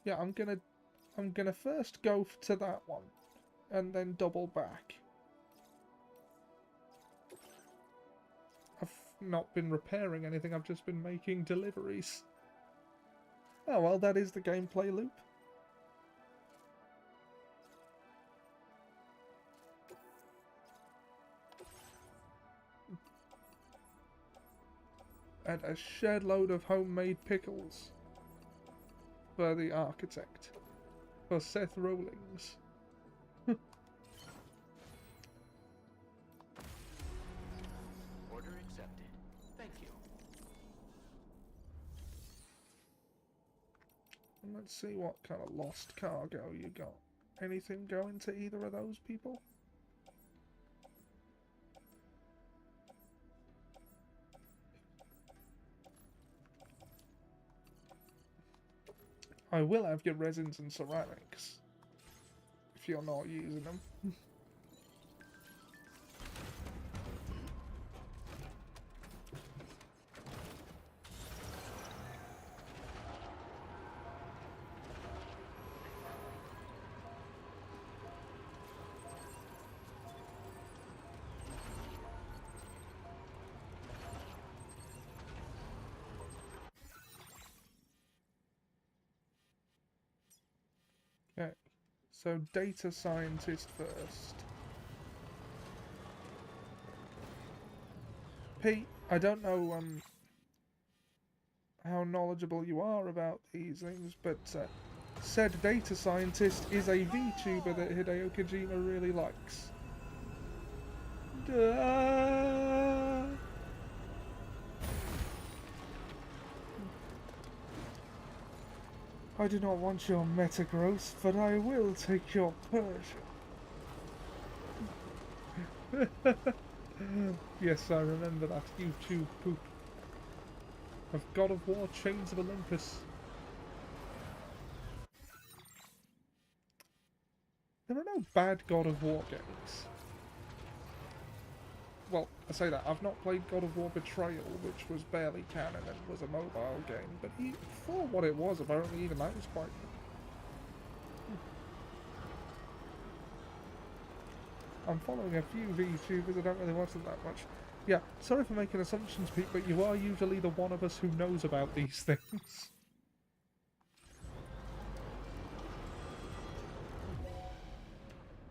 Yeah, I'm gonna first go to that one, and then double back. I've not been repairing anything, I've just been making deliveries. Oh well, that is the gameplay loop. And a shed load of homemade pickles for the architect. For Seth Rollins.
Order accepted. Thank you.
And let's see what kind of lost cargo you got. Anything going to either of those people? I will have your resins and ceramics. If you're not using them. Okay, so data scientist first. Pete, I don't know how knowledgeable you are about these things, but said data scientist is a VTuber that Hideo Kojima really likes. Duh. I do not want your metagross, but I will take your Persian. Yes, I remember that YouTube poop. Of God of War, Chains of Olympus. There are no bad God of War games. Well, I say that, I've not played God of War Betrayal, which was barely canon and was a mobile game, but for what it was, apparently even that was quite good. I'm following a few VTubers, I don't really watch them that much. Yeah, sorry for making assumptions, Pete, but you are usually the one of us who knows about these things.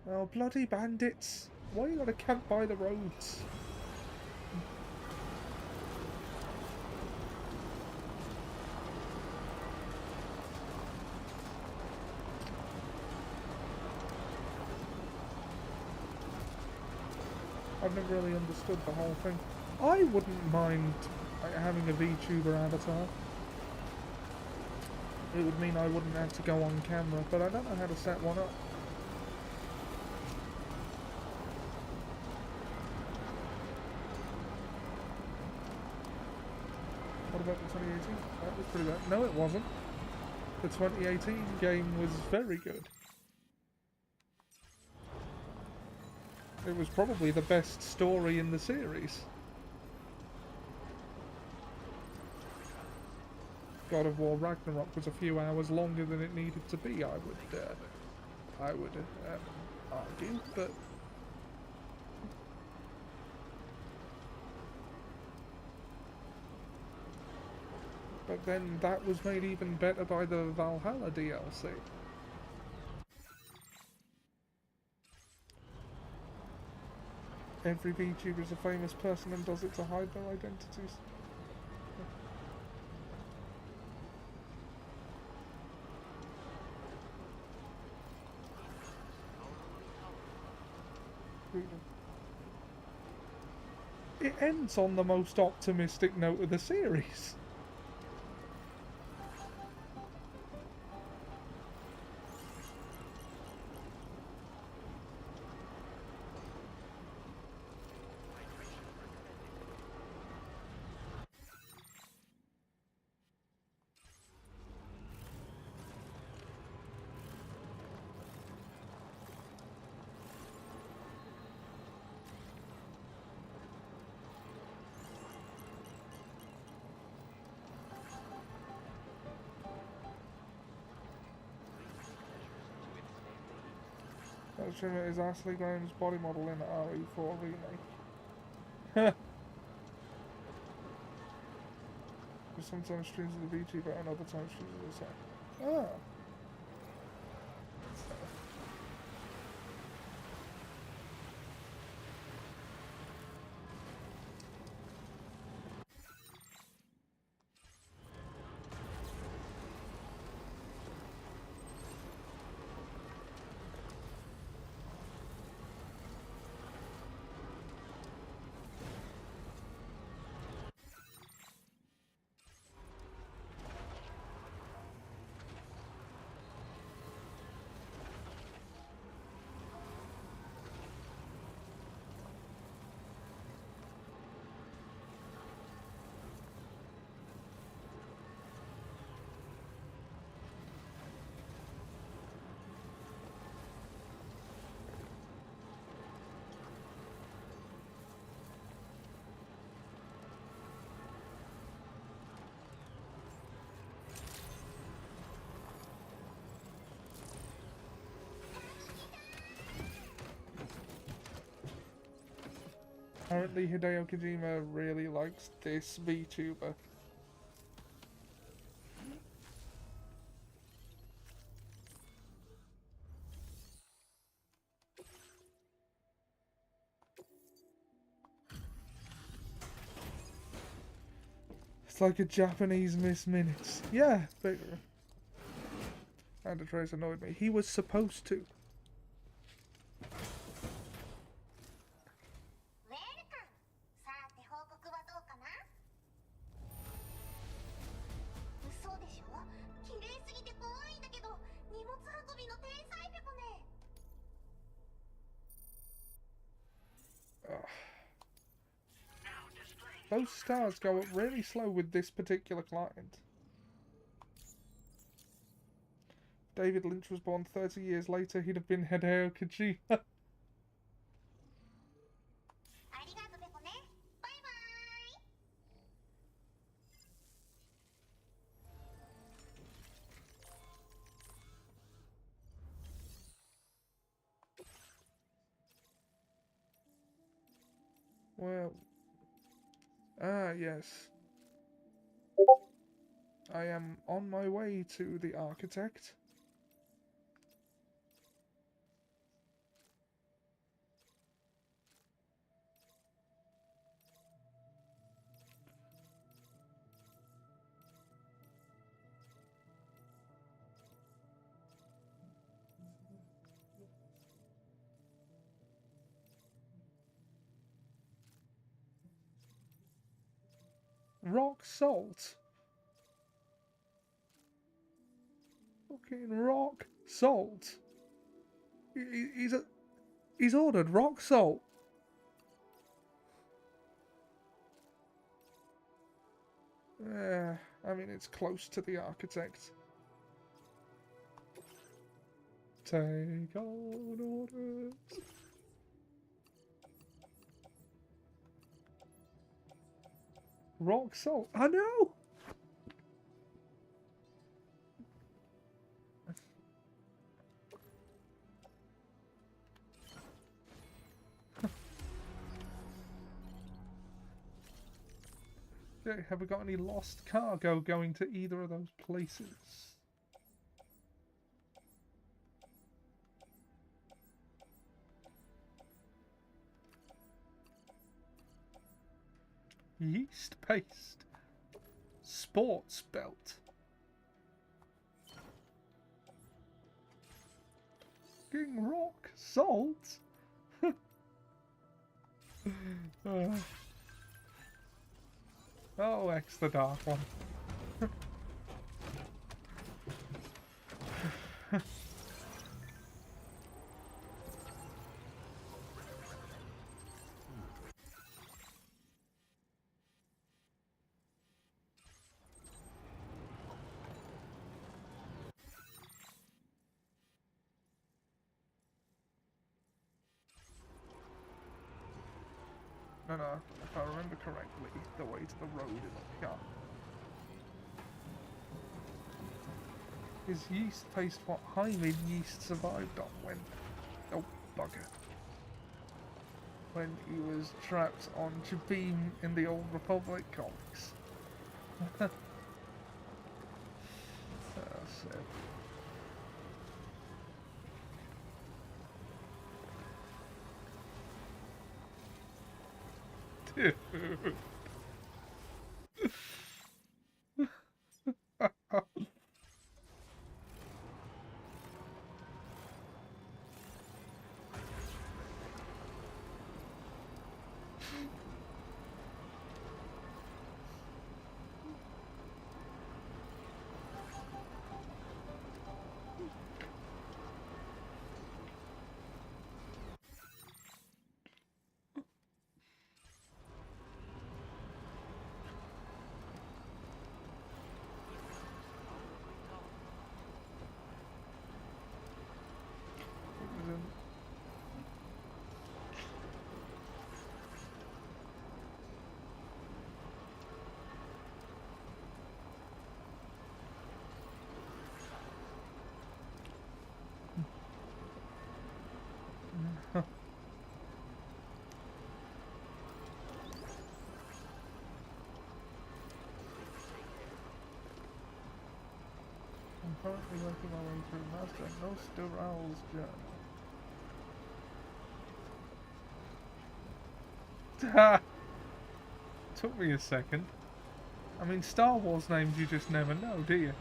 Oh, bloody bandits! Why you gotta camp by the roads? I've never really understood the whole thing. I wouldn't mind having a VTuber avatar. It would mean I wouldn't have to go on camera, but I don't know how to set one up. What about the 2018? That was pretty bad. No, it wasn't. The 2018 game was very good. It was probably the best story in the series. God of War Ragnarok was a few hours longer than it needed to be, I would argue, but then that was made even better by the Valhalla DLC. every VTuber is a famous person and does it to hide their identities. It ends on the most optimistic note of the series. Trimmer is Ashley Graham's body model in the RE4 remake. Sometimes streams of the VTuber and other times streams of the same. Ah. Apparently Hideo Kojima really likes this VTuber. It's like a Japanese Miss Minutes. Yeah, bigger. And the trace annoyed me. He was supposed to. Those stars go up really slow with this particular client. David Lynch was born 30 years later, he'd have been Hideo Kojima. Well... Ah, yes. I am on my way to the architect. Rock salt. Fucking rock salt. He's ordered rock salt. I mean, it's close to the architect. Take on orders. Rock salt. I know. Okay, have we got any lost cargo going to either of those places? Yeast paste. Sports belt. King rock. Salt. Oh, X the dark one. No, if I remember correctly, the way to the road is up here. Is yeast paste what Hymen yeast survived on when... Oh, bugger. When he was trapped on Jabim in the Old Republic comics. That's it. Dude. I'm currently working my way through Master Nostoral's journal. Took me a second. I mean, Star Wars names you just never know, do you?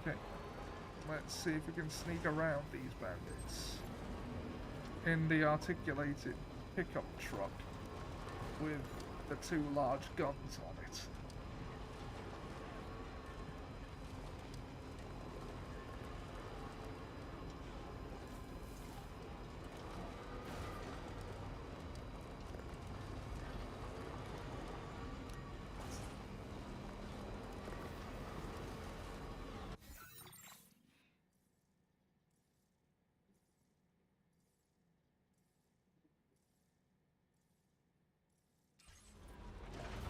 Okay, let's see if we can sneak around these bandits in the articulated pickup truck with the two large guns on it.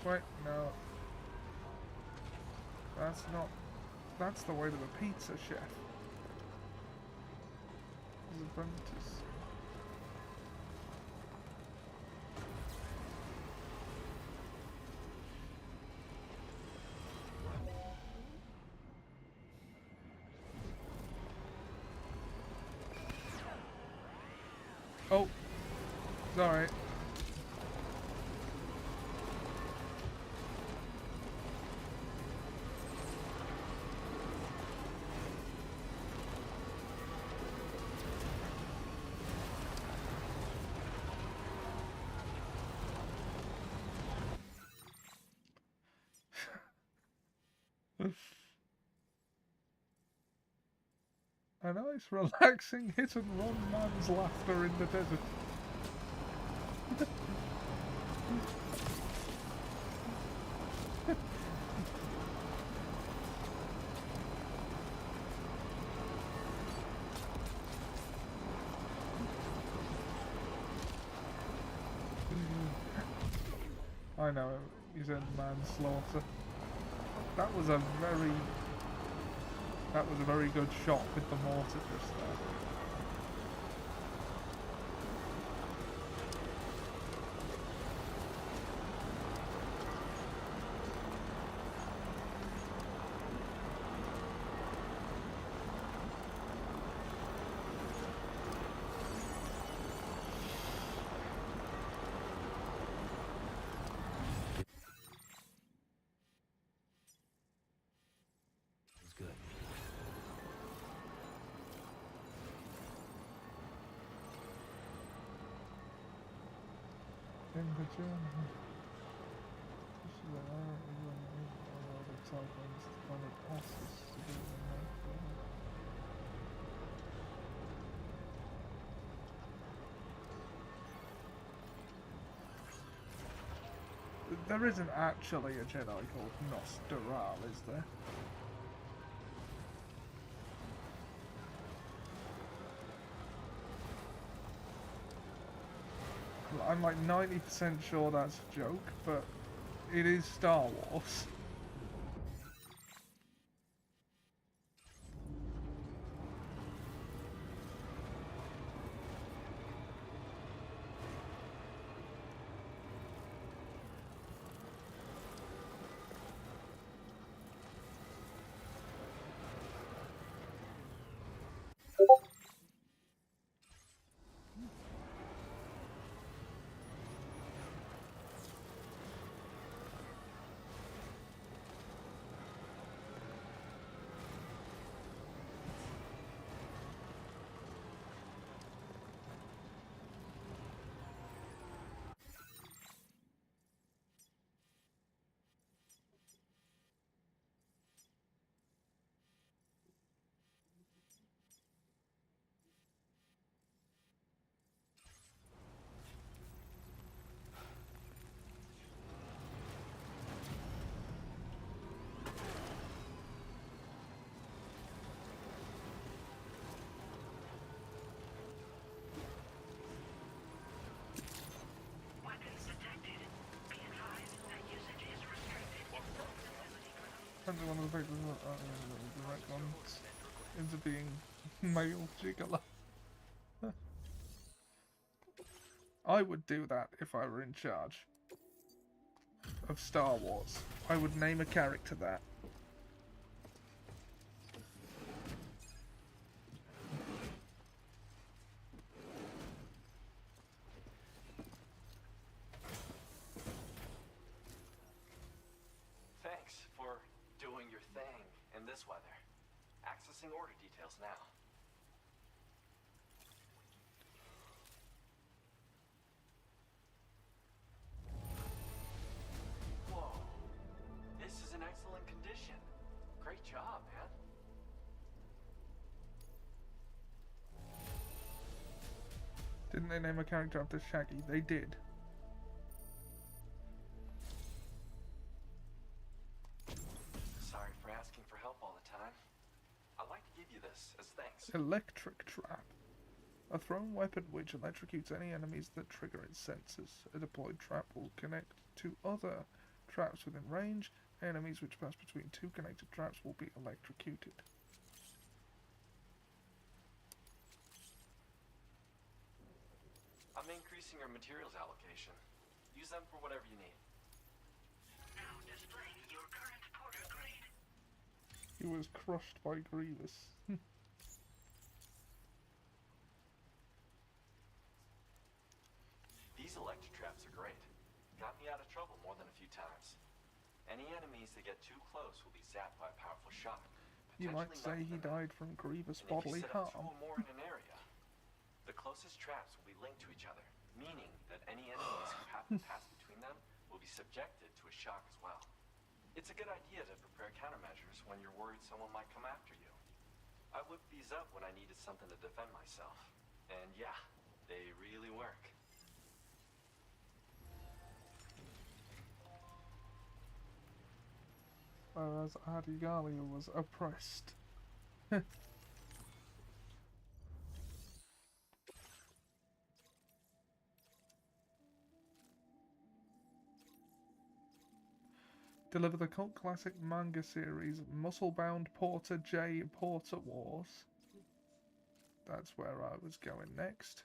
Wait, no. That's not... That's the way to the pizza chef. Zuventus. Oh. Sorry. A nice, relaxing hit-and-run man's laughter in the desert. I know, you said manslaughter. That was a very That was a very good shot with the mortar just there.
It's good.
In the journey. This is an hour when all the telegrams the planet passes to be the night forever. There isn't actually a Jedi called Nostaral, is there? I'm like 90% sure that's a joke, but it is Star Wars. Apparently one of the factors direct ones into being male gigolo. I would do that if I were in charge of Star Wars. I would name a character that.
Thanks for doing your thing in this weather. Accessing order details now. Whoa. This is in excellent condition. Great job, man.
Didn't they name a character after Shaggy? They did.
Sorry for asking for help all the time. I'd like to give you this as thanks.
Electric Trap. A thrown weapon which electrocutes any enemies that trigger its sensors. A deployed trap will connect to other traps within range. Enemies which pass between two connected traps will be electrocuted.
I'm increasing your materials allocation. Use them for whatever you need.
Now displaying your current porter grade.
He was crushed by Grievous.
These electric traps are great. Got me out of trouble more than a few times. Any enemies that get too close will be zapped by a powerful shock.
You might say he died from grievous bodily
If you set up two
harm.
or more in an area, the closest traps will be linked to each other, meaning that any enemies who happen to pass between them will be subjected to a shock as well. It's a good idea to prepare countermeasures when you're worried someone might come after you. I whipped these up when I needed something to defend myself. And yeah, they really work.
Whereas Adigalia was oppressed. Deliver the cult classic manga series Muscle-Bound Porter J Porter Wars. That's where I was going next.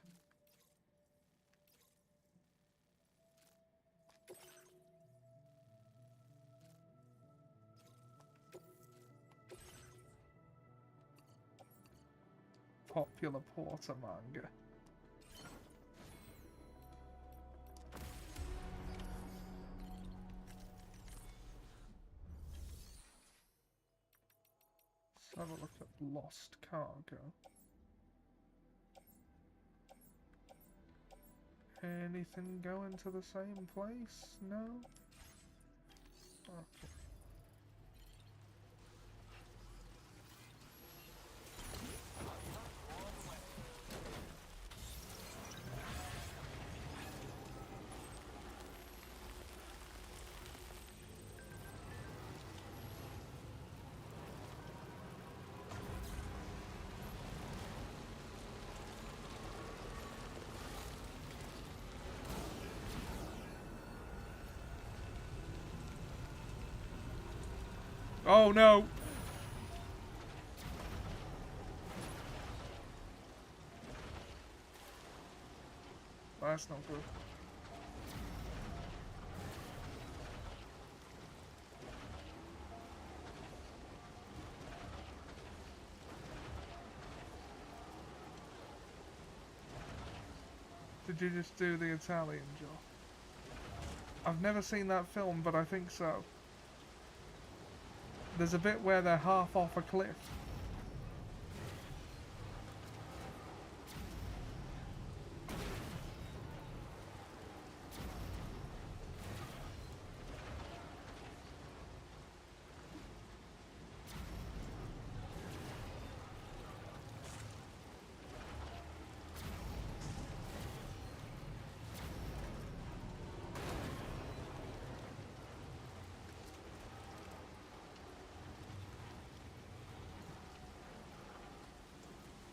Popular Porter manga. Let's have a look at Lost Cargo. Anything going to the same place? No? Okay. Oh no! That's not good. Did you just do the Italian job? I've never seen that film, but I think so. There's a bit where they're half off a cliff.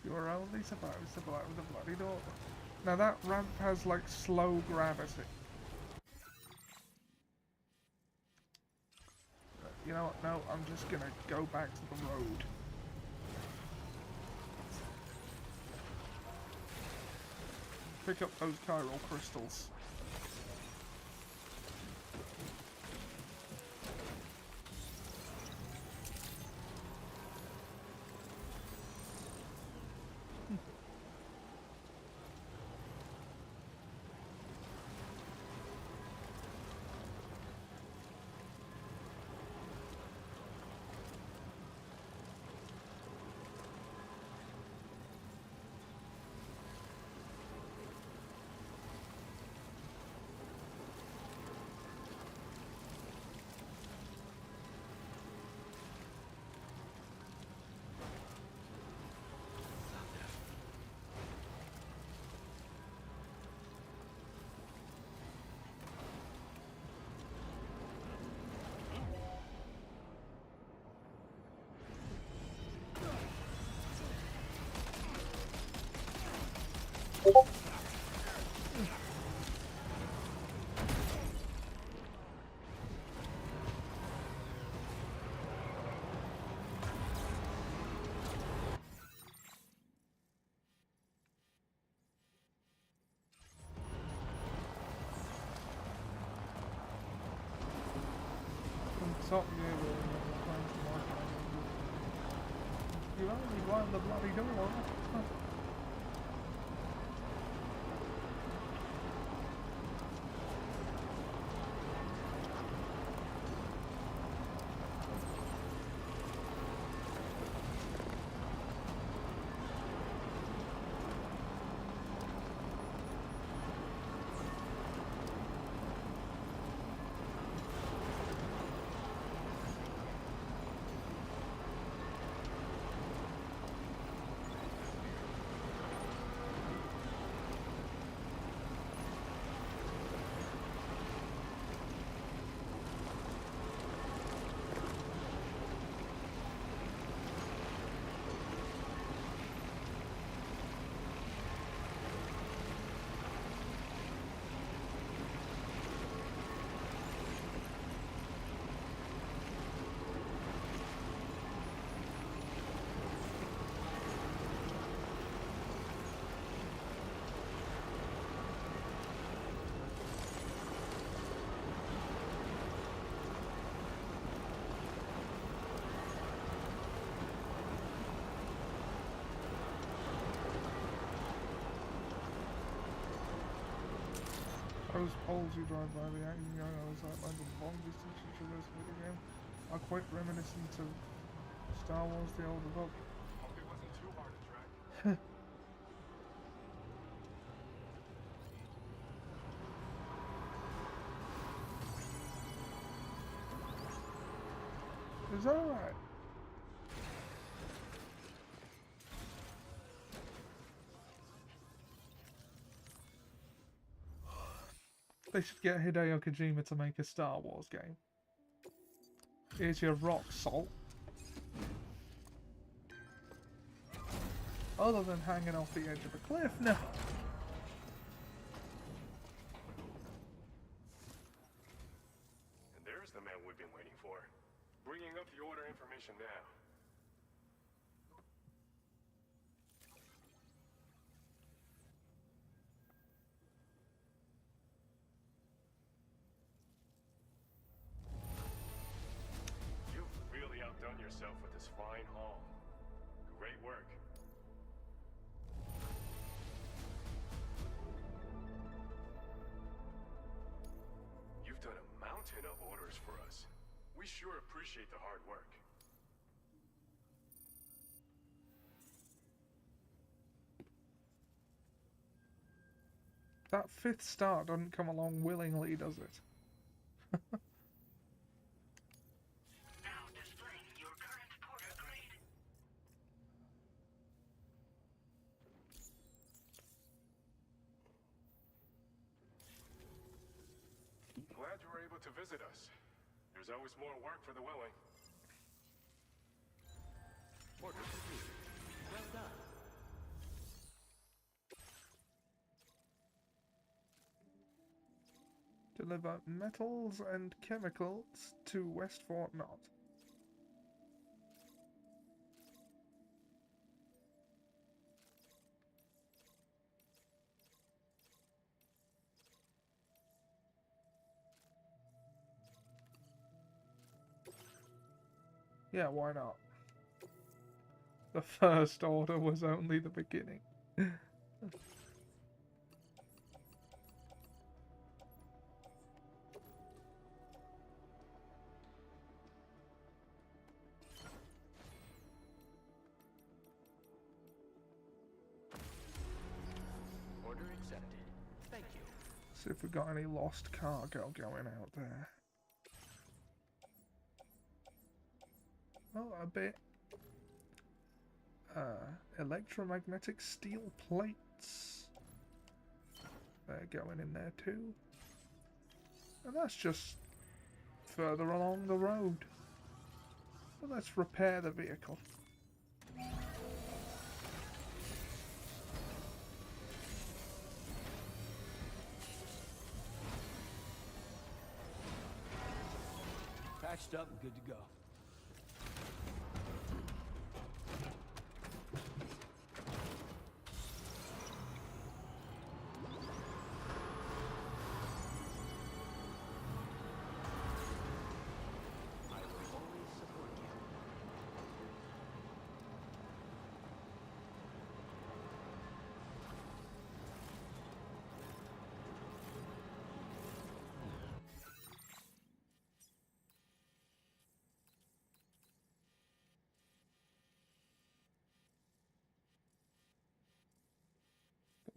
You are only supposed to blow the bloody door. Now that ramp has like slow gravity. You know what? No, I'm just gonna go back to the road. Pick up those chiral crystals. Stop you, you only blind the bloody door. Those poles you drive by the action going on the sidelines of long distance you traverse the video game are quite reminiscent of Star Wars The Old Republic.
Hope it wasn't too hard to track.
Is that alright? They should get Hideo Kojima to make a Star Wars game. Here's your rock salt. Other than hanging off the edge of a cliff, no.
And there's the man we've been waiting for. Bringing up the order information now. You've really outdone yourself with this fine haul. Great work. You've done a mountain of orders for us. We sure appreciate the hard work.
That 5th star doesn't come along willingly, does it?
Now displaying your current porter grade.
Glad you were able to visit us. There's always more work for the willing.
Order completed. Well done.
Deliver metals and chemicals to West Fort Knott. Yeah, why not? The first order was only the beginning.
Order accepted. Thank you.
See if we got any lost cargo going out there. Oh, a bit. Electromagnetic steel plates. They're going in there too. And that's just further along the road. But let's repair the vehicle.
Patched up and good to go.
I will always support you.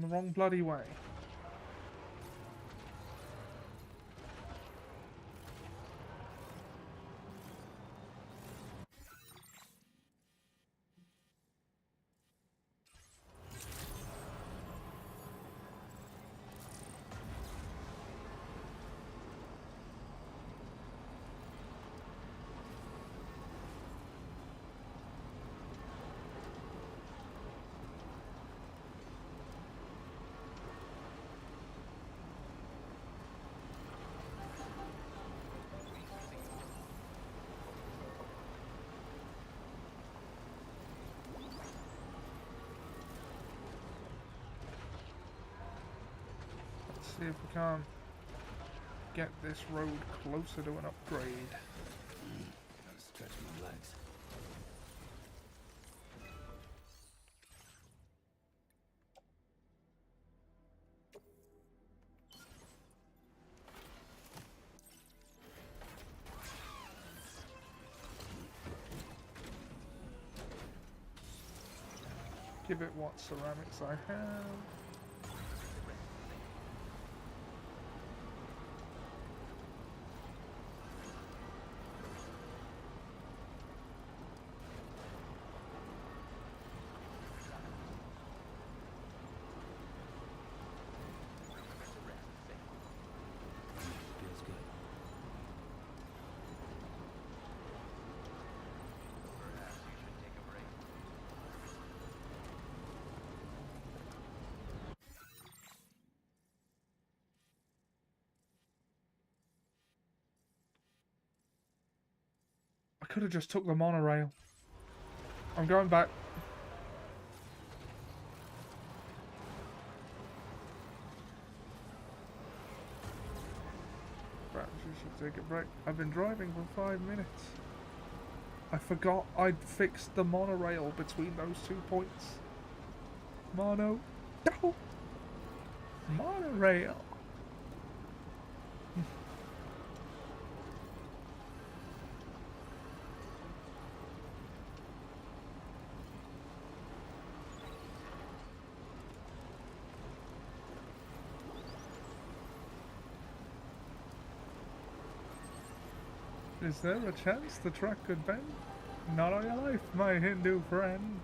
The wrong bloody way. Let's see if we can get this road closer to an upgrade.
Gotta stretch my legs.
give it what ceramics I have.
Feels good.
Perhaps you should take a break.
I could have just took the monorail. I'm going back. Perhaps you should take a break. I've been driving for 5 minutes. I forgot I'd fixed the monorail between those 2 points. No! Monorail! Is there a chance the track could bend? Not on your life, my Hindu friend.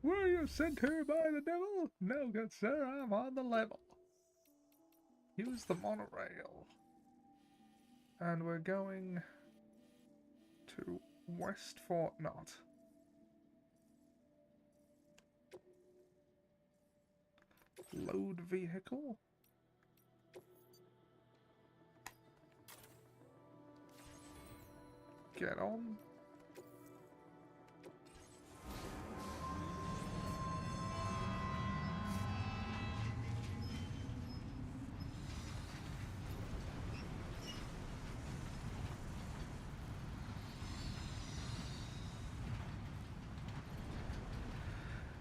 Were you sent here by the devil? No, good sir, I'm on the level. Use the monorail. And we're going to West Fort Knott. Load vehicle. Get on.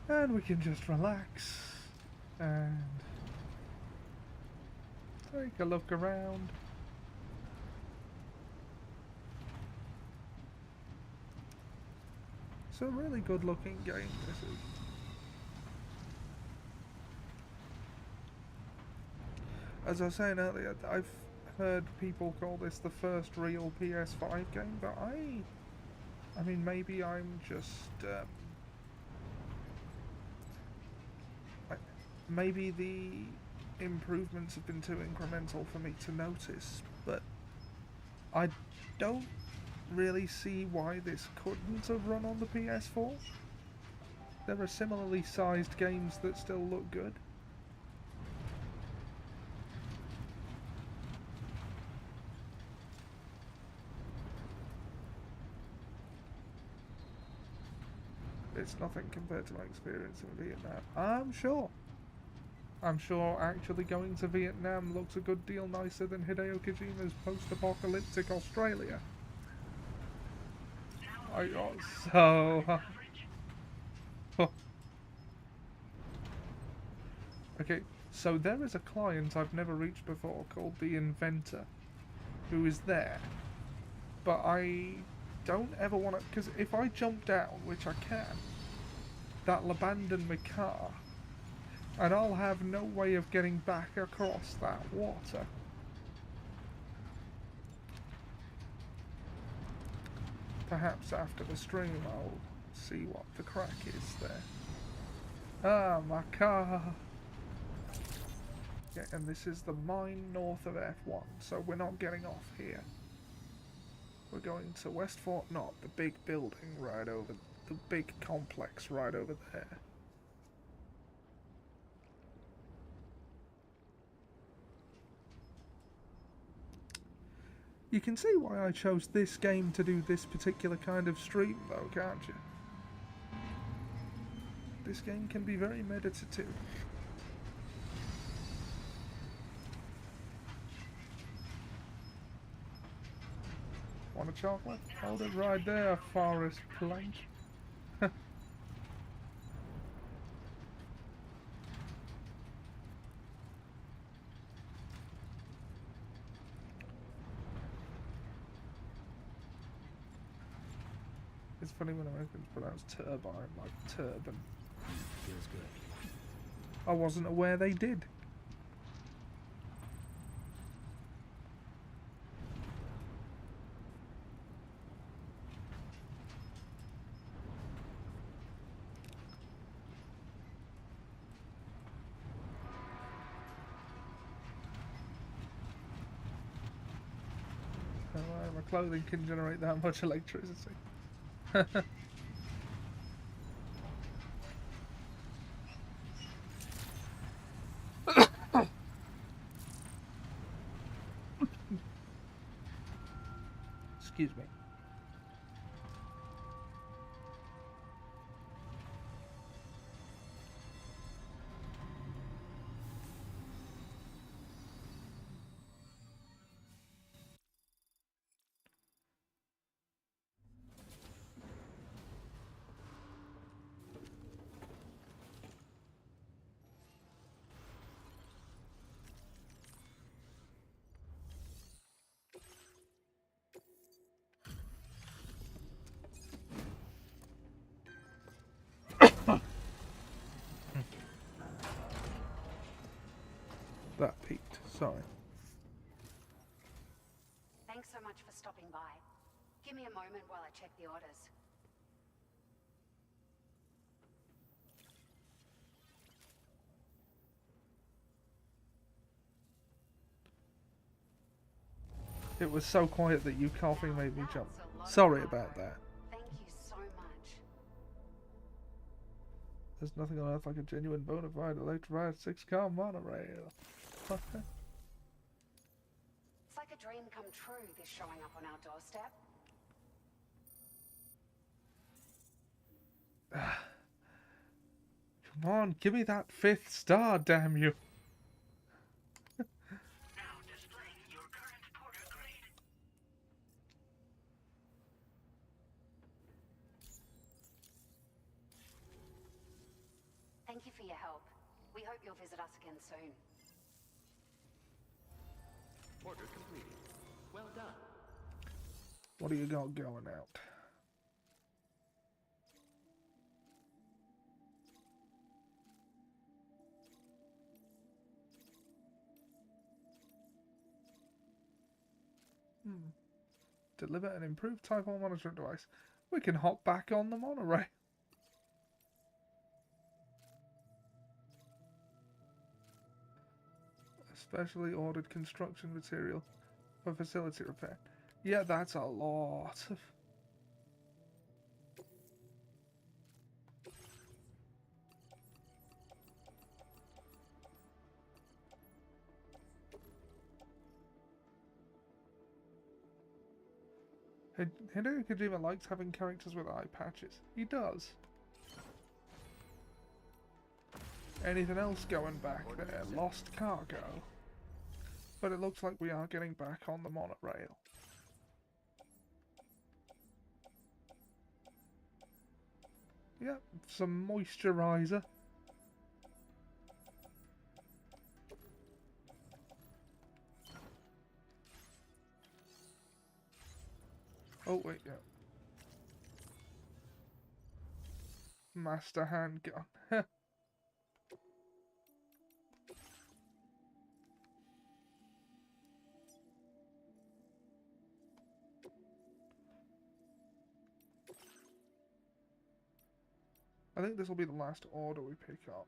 And we can just relax and take a look around. It's a really good looking game, this is. As I was saying earlier, I've heard people call this the first real PS5 game, but I mean, maybe I'm just, maybe the improvements have been too incremental for me to notice, but I don't really see why this couldn't have run on the PS4. There are similarly sized games that still look good. It's nothing compared to my experience in Vietnam. I'm sure actually going to Vietnam looks a good deal nicer than Hideo Kojima's post-apocalyptic Australia. I got so... Okay, so there is a client I've never reached before called the Inventor, who is there. But I don't ever want to... Because if I jump down, which I can, that'll abandon my car. And I'll have no way of getting back across that water. Perhaps after the stream I'll see what the crack is there. Ah, my car! Yeah, and this is the mine north of F1, so we're not getting off here. We're going to West Fort Knott, the big building right over, the big complex right over there. You can see why I chose this game to do this particular kind of stream, though, can't you? This game can be very meditative. Want a chocolate? Hold it right there, forest plank. It's funny when Americans pronounce turbine like turban.
Feels good.
I wasn't aware they did. My clothing can generate that much electricity. Excuse me. That peaked. Sorry.
Thanks so much for stopping by. Give me a moment while I check the orders.
It was so quiet that you coughing made me jump. Sorry about that.
Thank you so much.
There's nothing on earth like a genuine bona fide electrified 6-car monorail.
It's like a dream come true, this showing up on our doorstep.
Come on, give me that 5th star, damn you.
Now displaying your current porter grade.
Thank you for your help. We hope you'll visit us again soon.
Order completed. Well done.
What do you got going out? Deliver an improved Type 1 monitoring device. We can hop back on the monorail. Specially ordered construction material for facility repair. Yeah, that's a lot of... Hideo Kojima likes having characters with eye patches. He does. Anything else going back there? Lost cargo. But it looks like we are getting back on the monorail. Yep, some moisturizer. Oh, wait, yeah. Master handgun. I think this will be the last order we pick up.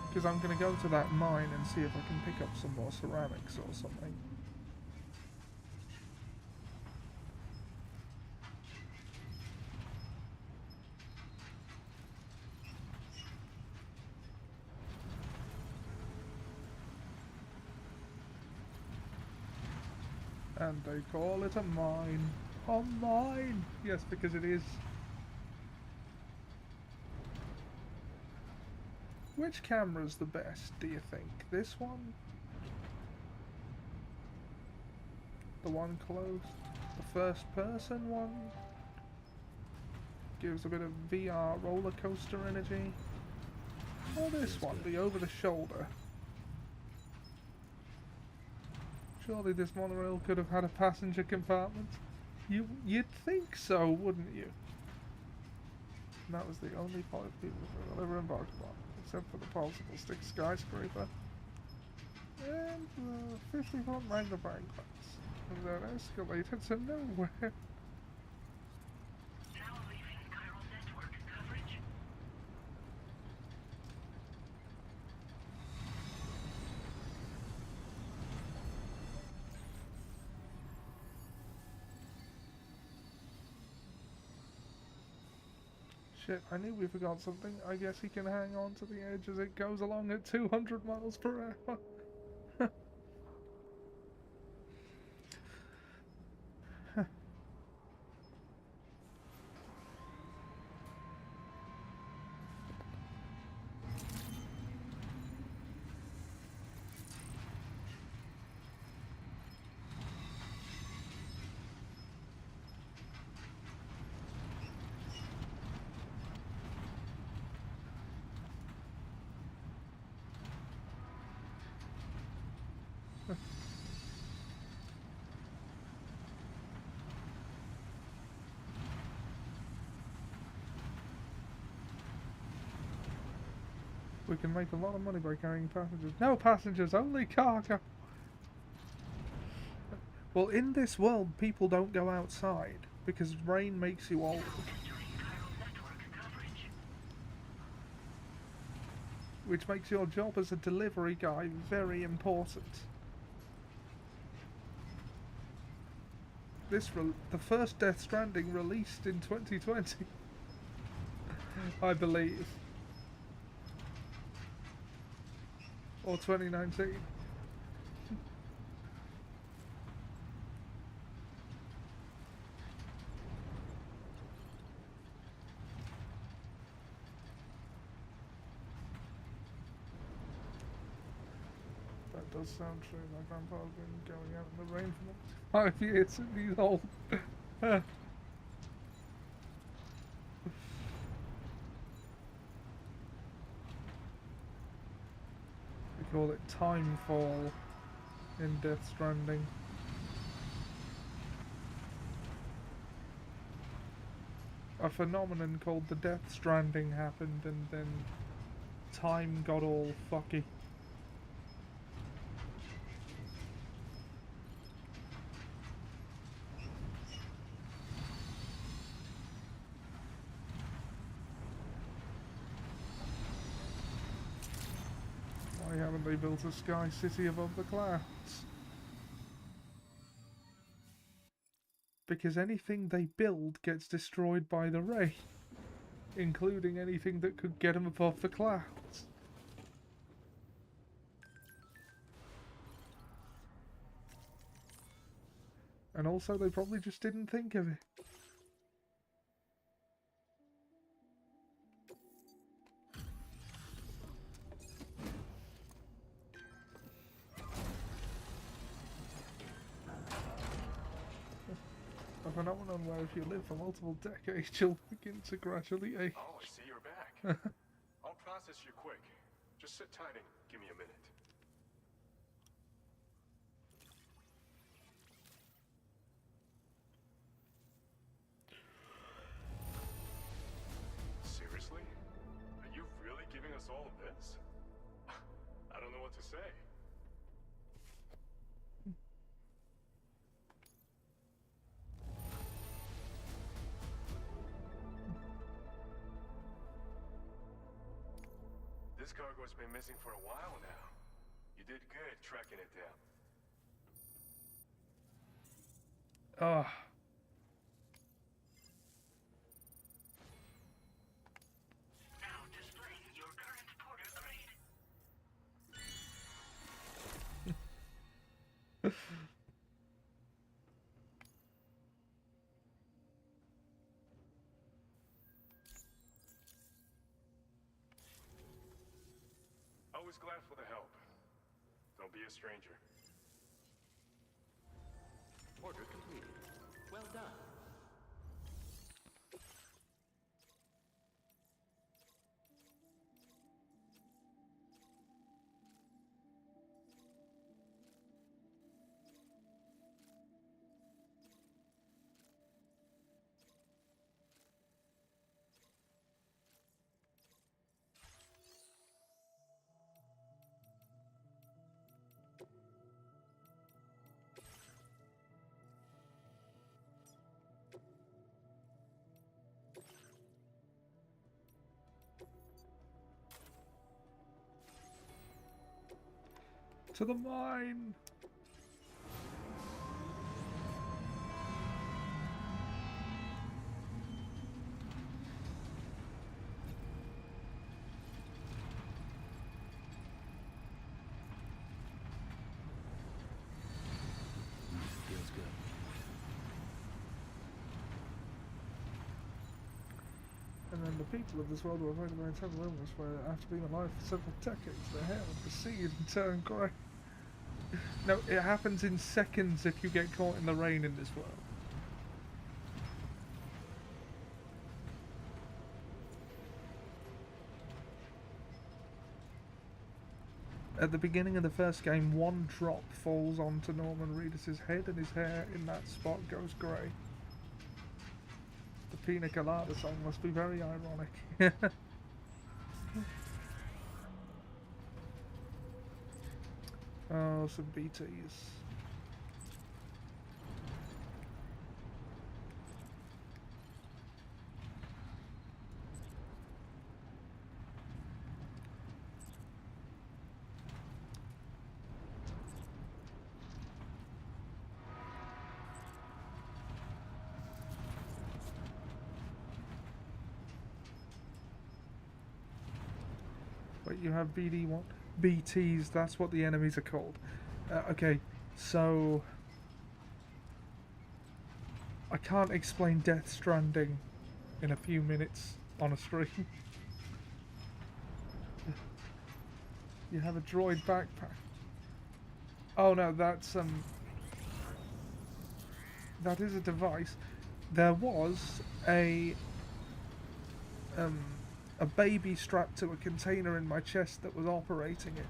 Because I'm going to go to that mine and see if I can pick up some more ceramics or something. And they call it a mine. A mine! Yes, because it is. Which camera's the best, do you think? This one? The one close? The first person one? Gives a bit of VR roller coaster energy. Or this one, the over the shoulder. Surely this monorail could have had a passenger compartment. You'd think so, wouldn't you? And that was the only pilot people who ever embarked upon, except for the possible stick skyscraper. And the 50-foot magnifying glass. And then escalated to nowhere.
Now leaving chiral network coverage.
Shit, I knew we forgot something. I guess he can hang on to the edge as it goes along at 200 miles per hour. We can make a lot of money by carrying passengers. No passengers, only cargo! Well, in this world, people don't go outside, because rain makes you old.
Entering chiral network coverage.
Which makes your job as a delivery guy very important. The first Death Stranding released in 2020. I believe. Or 2019. That does sound true. My grandpa's been going out in the rain for 5 years and he's old. We call it timefall in Death Stranding. A phenomenon called the Death Stranding happened and then time got all fucky. Why haven't they built a sky city above the clouds? Because anything they build gets destroyed by the rain, including anything that could get them above the clouds. And also, they probably just didn't think of it. A phenomenon where if you live for multiple decades, you'll begin to gradually age.
Oh, I see you're back. I'll process you quick. Just sit tight and give me a minute. Seriously? Are you really giving us all of this? I don't know what to say. This cargo's been missing for a while now. You did good tracking it down.
Ah.
Now displaying your current porter grade.
always glad for the help. Don't be a stranger.
Order completed. Well done.
To the mine!
Feels good.
And then the people of this world were affected by internal illness where, after being alive for several decades, their hair would recede and turn grey. No, it happens in seconds if you get caught in the rain in this world. At the beginning of the first game, one drop falls onto Norman Reedus' head and his hair in that spot goes grey. The Pina Colada song must be very ironic. Oh, some BTs. Wait, you have BD1? BTs, that's what the enemies are called. Okay, so... I can't explain Death Stranding in a few minutes on a stream. You have a droid backpack. Oh no, that's that is a device. There was a baby strapped to a container in my chest that was operating it.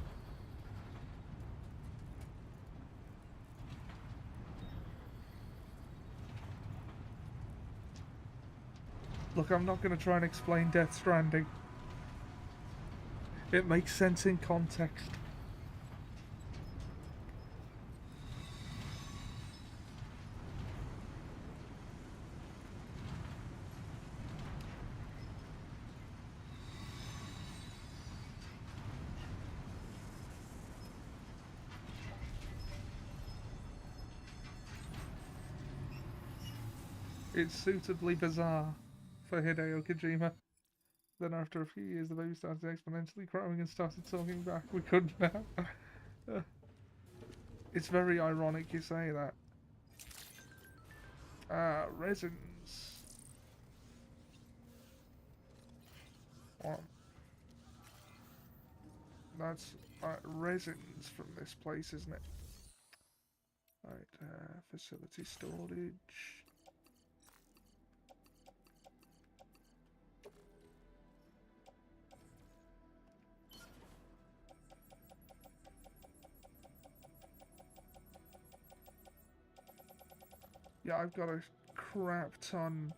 Look, I'm not going to try and explain Death Stranding. It makes sense in context. It's suitably bizarre for Hideo Kojima. Then after a few years the baby started exponentially growing and started talking back. We couldn't now. It's very ironic you say that. Ah, resins. What? That's resins from this place, isn't it? Right, facility storage. Yeah, I've got a crap ton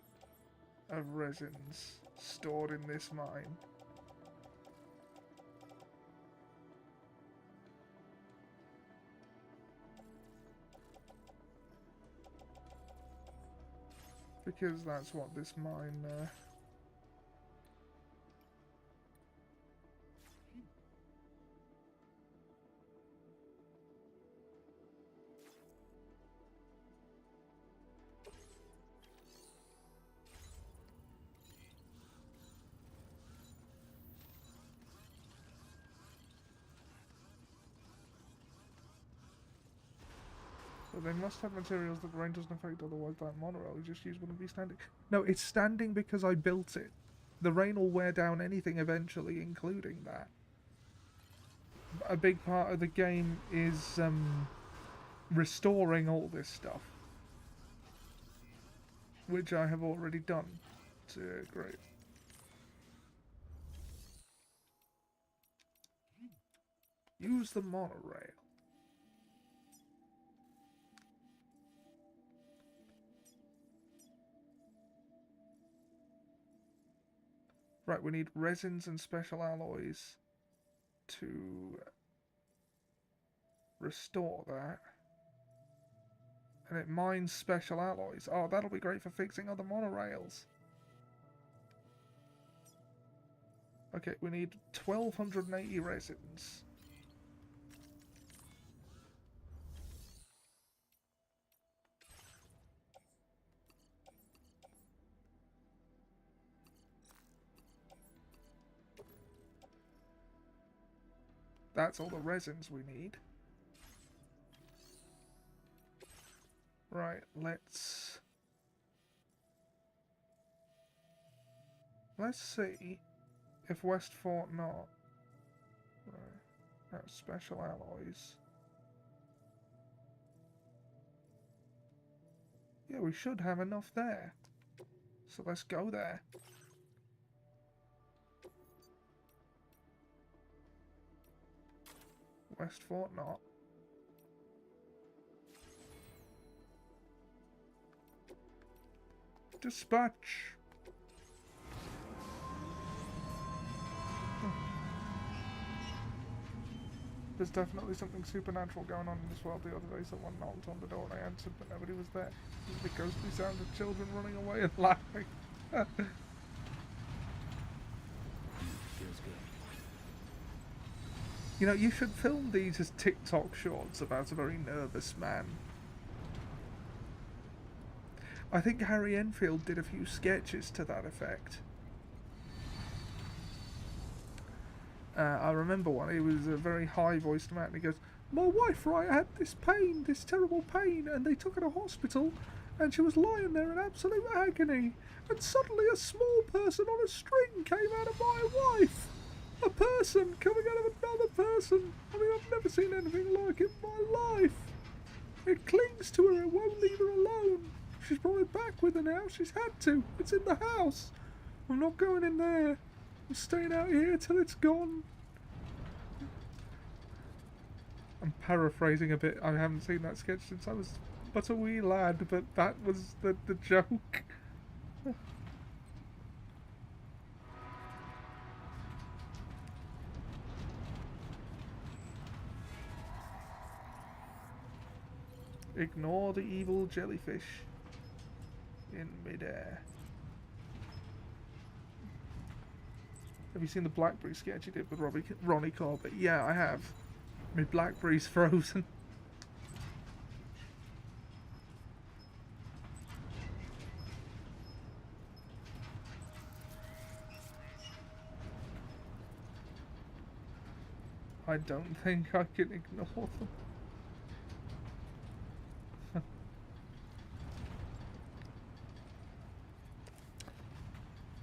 of resins stored in this mine. Because that's what this mine So they must have materials that the rain doesn't affect, otherwise that monorail you just used wouldn't be standing. No, it's standing because I built it. The rain will wear down anything eventually, including that. a big part of the game is restoring all this stuff, which I have already done. So, great. Use the monorail. Right, we need resins and special alloys to restore that. And it mines special alloys. Oh, that'll be great for fixing other monorails. Okay, we need 1,280 resins. That's all the resins we need. Right, let's see if West Fort Knot has special alloys. Yeah, we should have enough there. So let's go there. West Fort Knot. Dispatch. There's definitely something supernatural going on in this world. The other day someone knocked on the door and I answered, but nobody was there. It was the ghostly sound of children running away and laughing.
Feels good.
You know, you should film these as TikTok shorts about a very nervous man. I think Harry Enfield did a few sketches to that effect. I remember one, he was a very high-voiced man, and he goes, "My wife, right, had this pain, this terrible pain, and they took her to hospital, and she was lying there in absolute agony, and suddenly a small person on a string came out of my wife! A person coming out of another person! I mean, I've never seen anything like it in my life! It clings to her, it won't leave her alone! She's brought it back with her now, she's had to! It's in the house! I'm not going in there! I'm staying out here till it's gone." I'm paraphrasing a bit. I haven't seen that sketch since I was but a wee lad, but that was the joke. Ignore the evil jellyfish in midair. Have you seen the Blackberry sketch he did with Ronnie Corbett? Yeah, I have. My Blackberry's frozen. I don't think I can ignore them.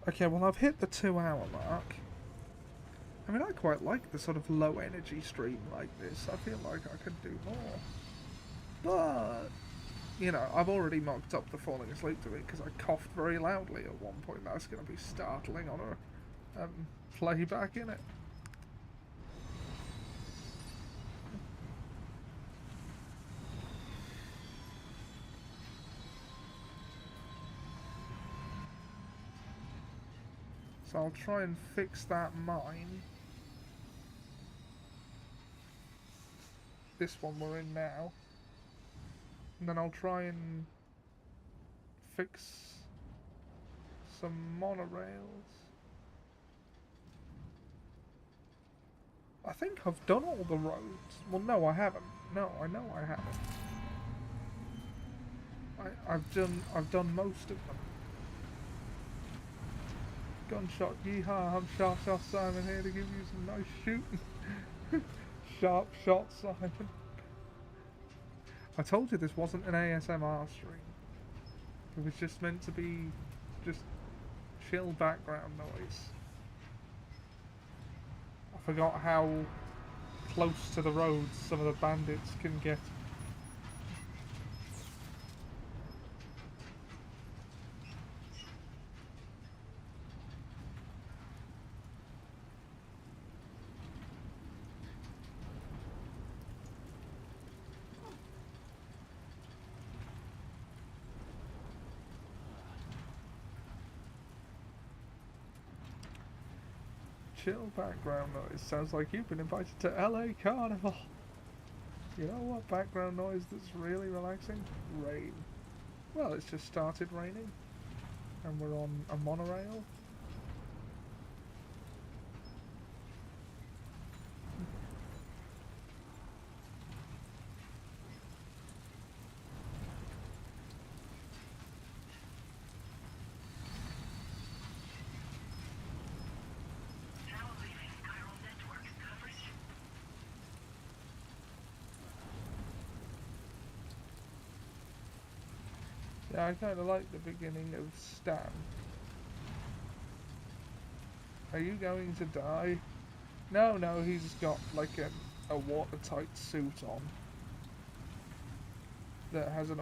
Okay, well I've hit the 2-hour mark. I mean, I quite like the sort of low energy stream like this. I feel like I could do more. But, you know, I've already mocked up the falling asleep to it because I coughed very loudly at one point. That's going to be startling on a playback, innit? So I'll try and fix that mine. This one we're in now. And then I'll try and fix some monorails. I think I've done all the roads. Well, no, I haven't. No, I know I haven't. I've done most of them. Gunshot, yeehaw, I'm Sharp Shot Simon here to give you some nice shooting. Sharp Shot Simon. I told you this wasn't an ASMR stream. It was just meant to be just chill background noise. I forgot how close to the roads some of the bandits can get. Chill background noise. Sounds like you've been invited to LA Carnival. You know what background noise that's really relaxing? Rain. Well, it's just started raining. And we're on a monorail.
Now leaving Chiral Networks coverage.
Yeah, I kind of like the beginning of Stan. Are you going to die? No, no, he's got like a watertight suit on that has an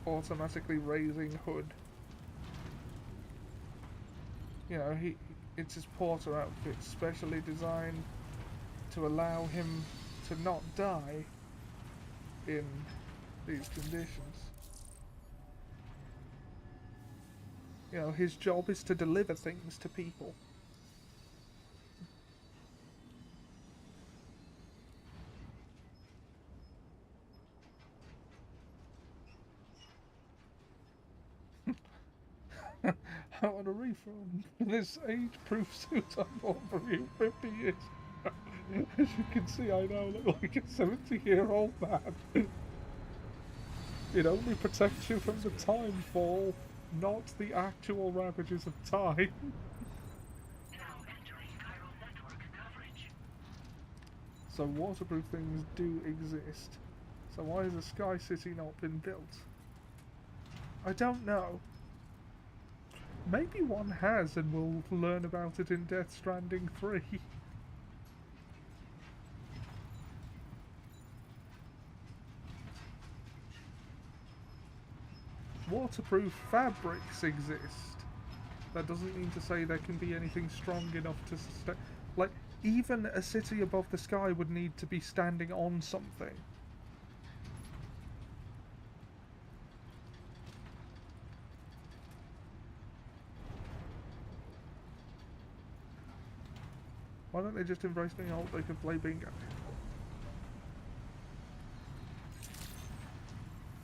automatically raising hood. You know, it's his porter outfit, specially designed to allow him to not die in these conditions. You know, his job is to deliver things to people. I want a refund for this age-proof suit I bought from you 50 years ago. As you can see, I now look like a 70-year-old man. It only protects you from the time fall, not the actual ravages of time.
Now entering Chiral Networks coverage.
So waterproof things do exist. So why has a Sky City not been built? I don't know. Maybe one has, and we'll learn about it in Death Stranding 3. Waterproof fabrics exist. That doesn't mean to say there can be anything strong enough to sustain. Like, even a city above the sky would need to be standing on something. Why don't they just embrace being old? They can play bingo.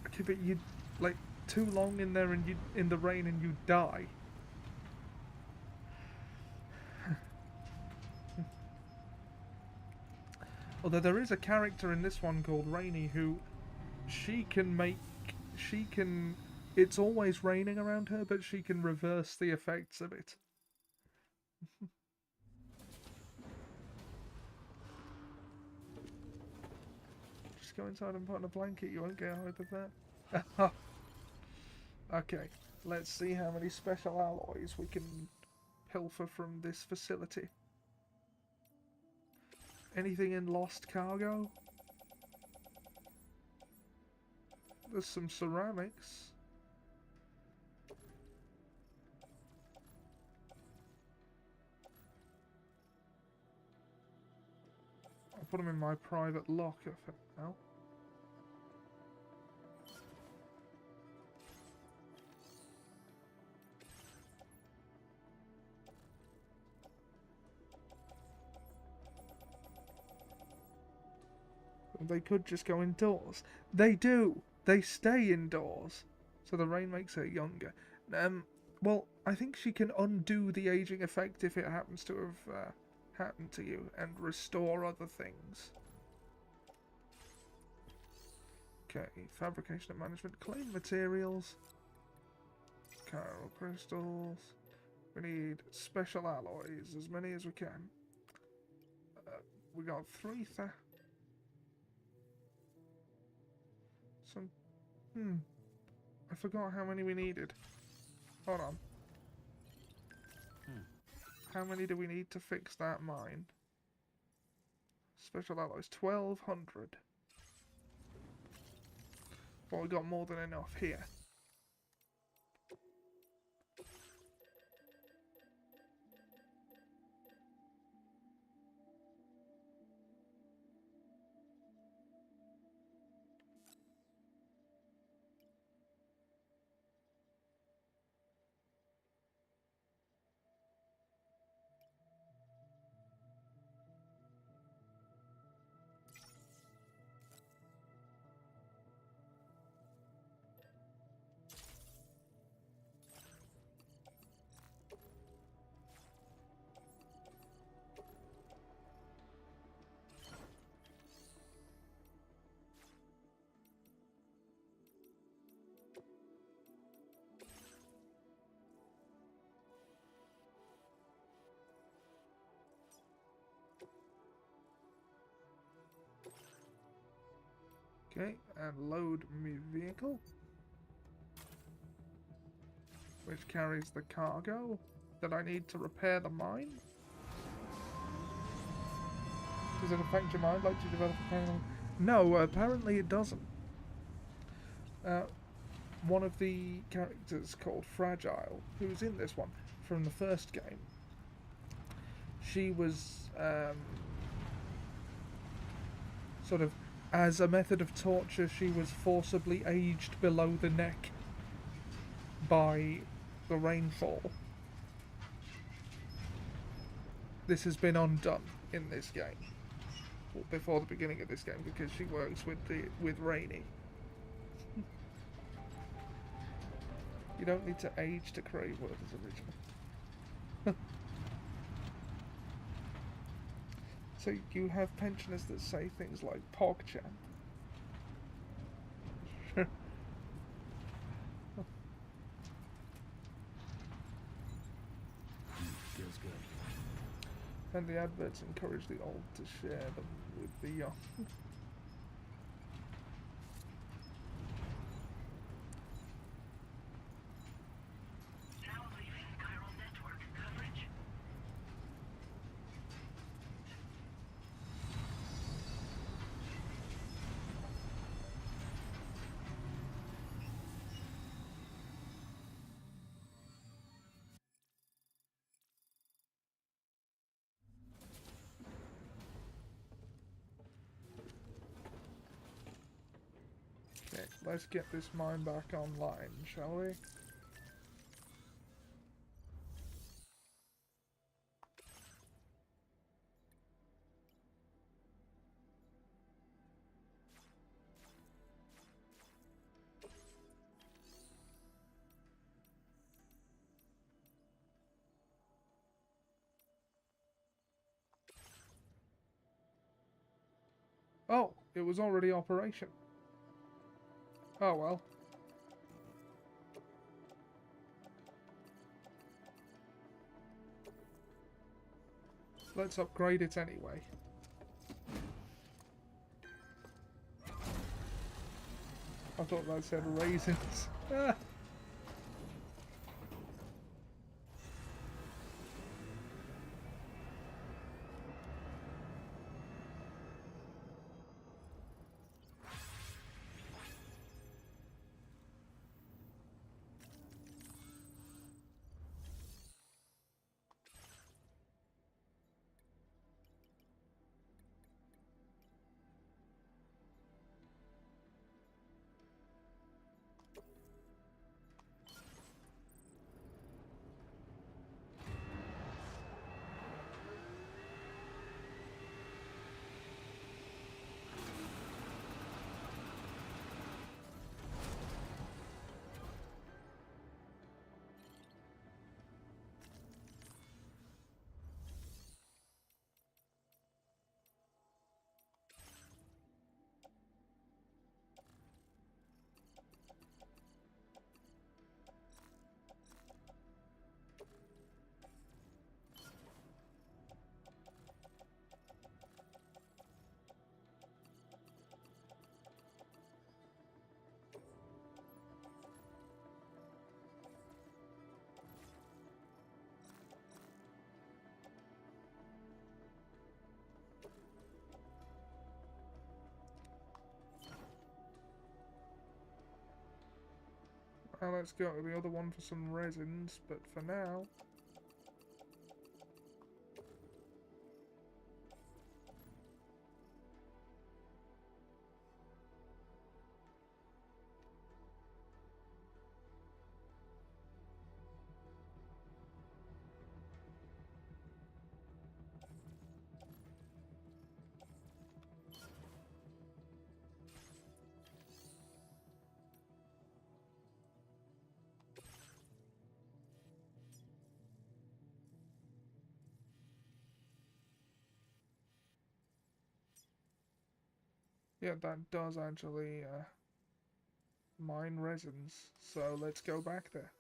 Okay, but you'd, like, too long in there and you in the rain and you die. Although there is a character in this one called Rainy who she can it's always raining around her, but she can reverse the effects of it. Just go inside and put on a blanket, you won't get out of that. Okay, let's see how many special alloys we can pilfer from this facility. Anything in lost cargo? There's some ceramics. I'll put them in my private locker for now. They could just go indoors. They do. They stay indoors. So the rain makes her younger. Well, I think she can undo the aging effect if it happens to have happened to you and restore other things. Okay, fabrication and management. Claim materials. Chiral crystals. We need special alloys, as many as we can. We got 3,000. I forgot how many we needed. Hold on. How many do we need to fix that mine? special alloys, 1200. Well, we got more than enough here. Okay, and load my vehicle, which carries the cargo that I need to repair the mine. Does it affect your mind like you develop a paranormal? No, apparently it doesn't. One of the characters called Fragile, who's in this one from the first game, she was sort of, as a method of torture, she was forcibly aged below the neck by the rainfall. This has been undone in this game, well, before the beginning of this game, because she works with Rainy. You don't need to age to create world as original. So you have pensioners that say things like PogChamp.
Feels good.
And the adverts encourage the old to share them with the young.
Now leaving chiral network coverage.
Okay, let's get this mine back online, shall we? Oh, it was already operation. Oh well. Let's upgrade it anyway. I thought that said raisins. Ah. Now let's go to the other one for some resins, but for now... Yeah, that does actually mine resins, so let's go back there.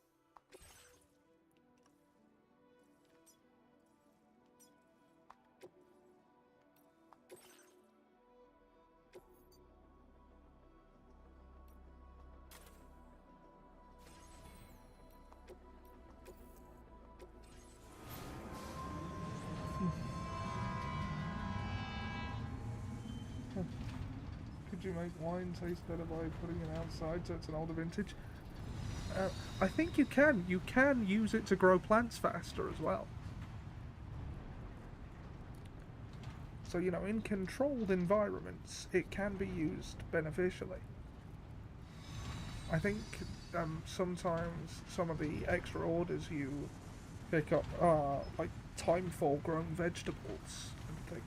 Could you make wine taste better by putting it outside so it's an older vintage? I think you can. You can use it to grow plants faster as well. So, you know, in controlled environments, it can be used beneficially. I think sometimes some of the extra orders you pick up are like timefall grown vegetables and things.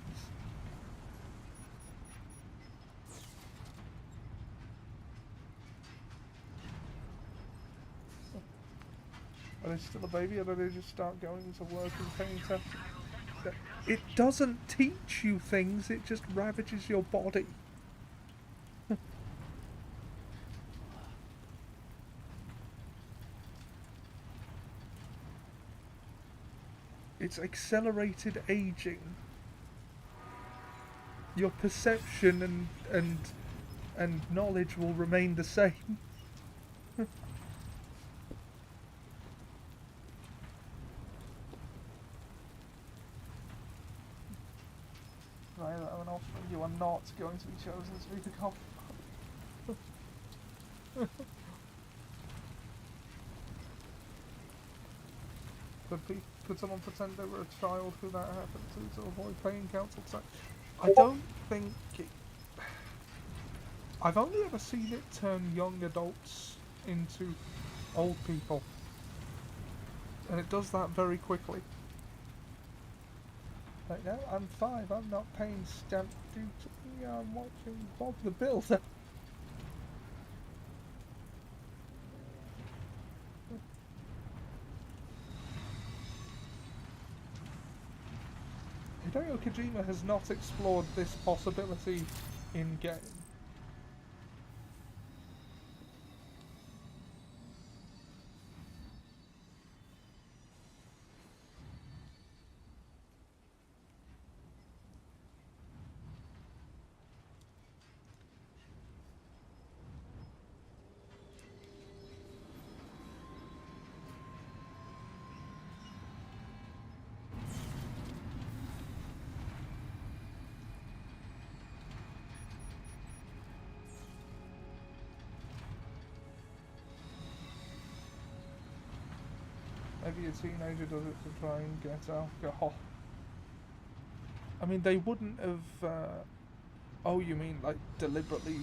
Are they still a baby, or do they just start going to work and paying taxes? It doesn't teach you things, it just ravages your body. It's accelerated aging. Your perception and knowledge will remain the same. Right, an offspring, you are not going to be chosen to be the cop. Could someone pretend they were a child who that happened to avoid paying council tax? I don't think I've only ever seen it turn young adults into old people. And it does that very quickly. Like, no, I'm 5, I'm not paying stamp duty, I'm watching Bob the Builder. Hideo Kojima has not explored this possibility in-game. Maybe a teenager does it to try and get alcohol. I mean, they wouldn't have... oh, you mean, like, deliberately...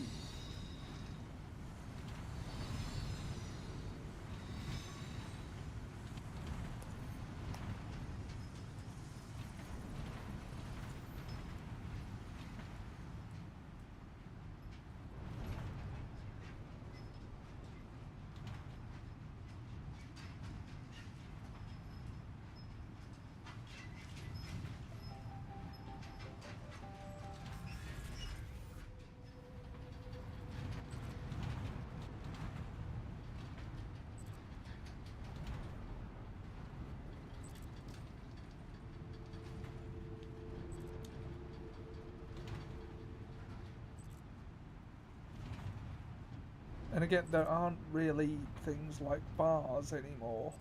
And again, there aren't really things like bars anymore.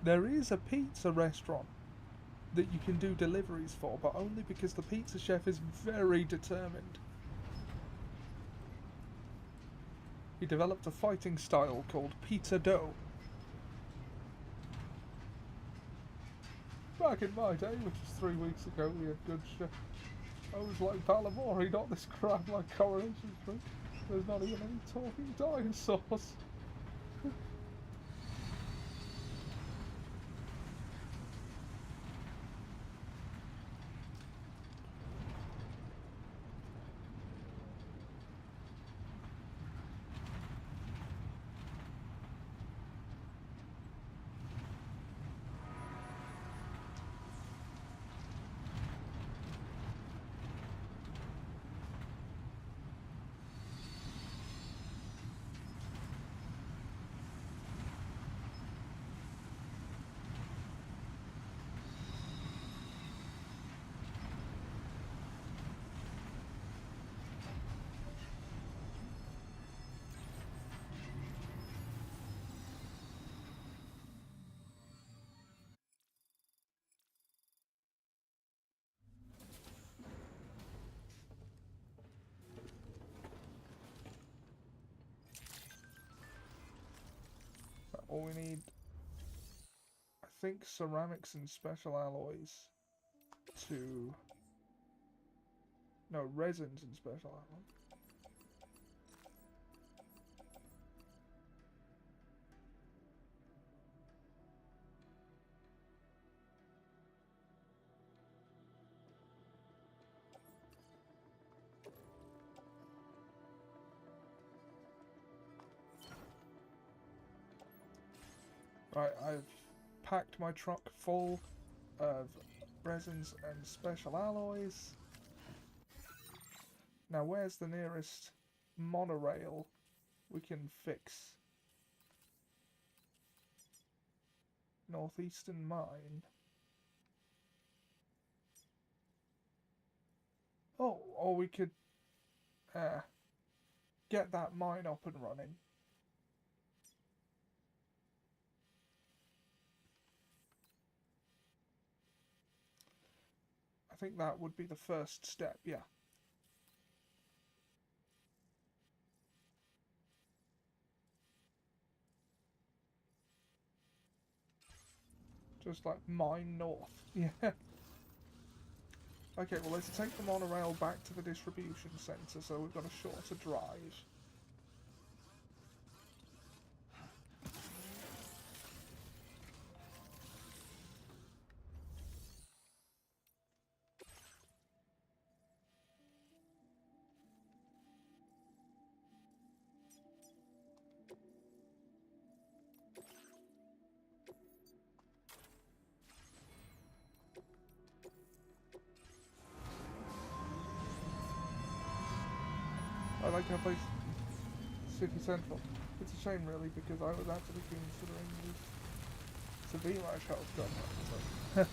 There is a pizza restaurant that you can do deliveries for, but only because the pizza chef is very determined. He developed a fighting style called Pizza Dough. Back in my day, which was 3 weeks ago, we had good shit. I was like Palamori, not this crap like Coronation Street. There's not even any talking dinosaurs. All we need, I think, ceramics and special alloys to... No, resins and special alloys. Right, I've packed my truck full of resins and special alloys. Now, where's the nearest monorail we can fix? Northeastern Mine. Oh, or we could get that mine up and running. I think that would be the first step, yeah. Just like mine north. Yeah. Okay, well let's take the monorail back to the distribution centre so we've got a shorter drive. I like how place City Central. It's a shame really because I was actually considering this to be my shotgun. So.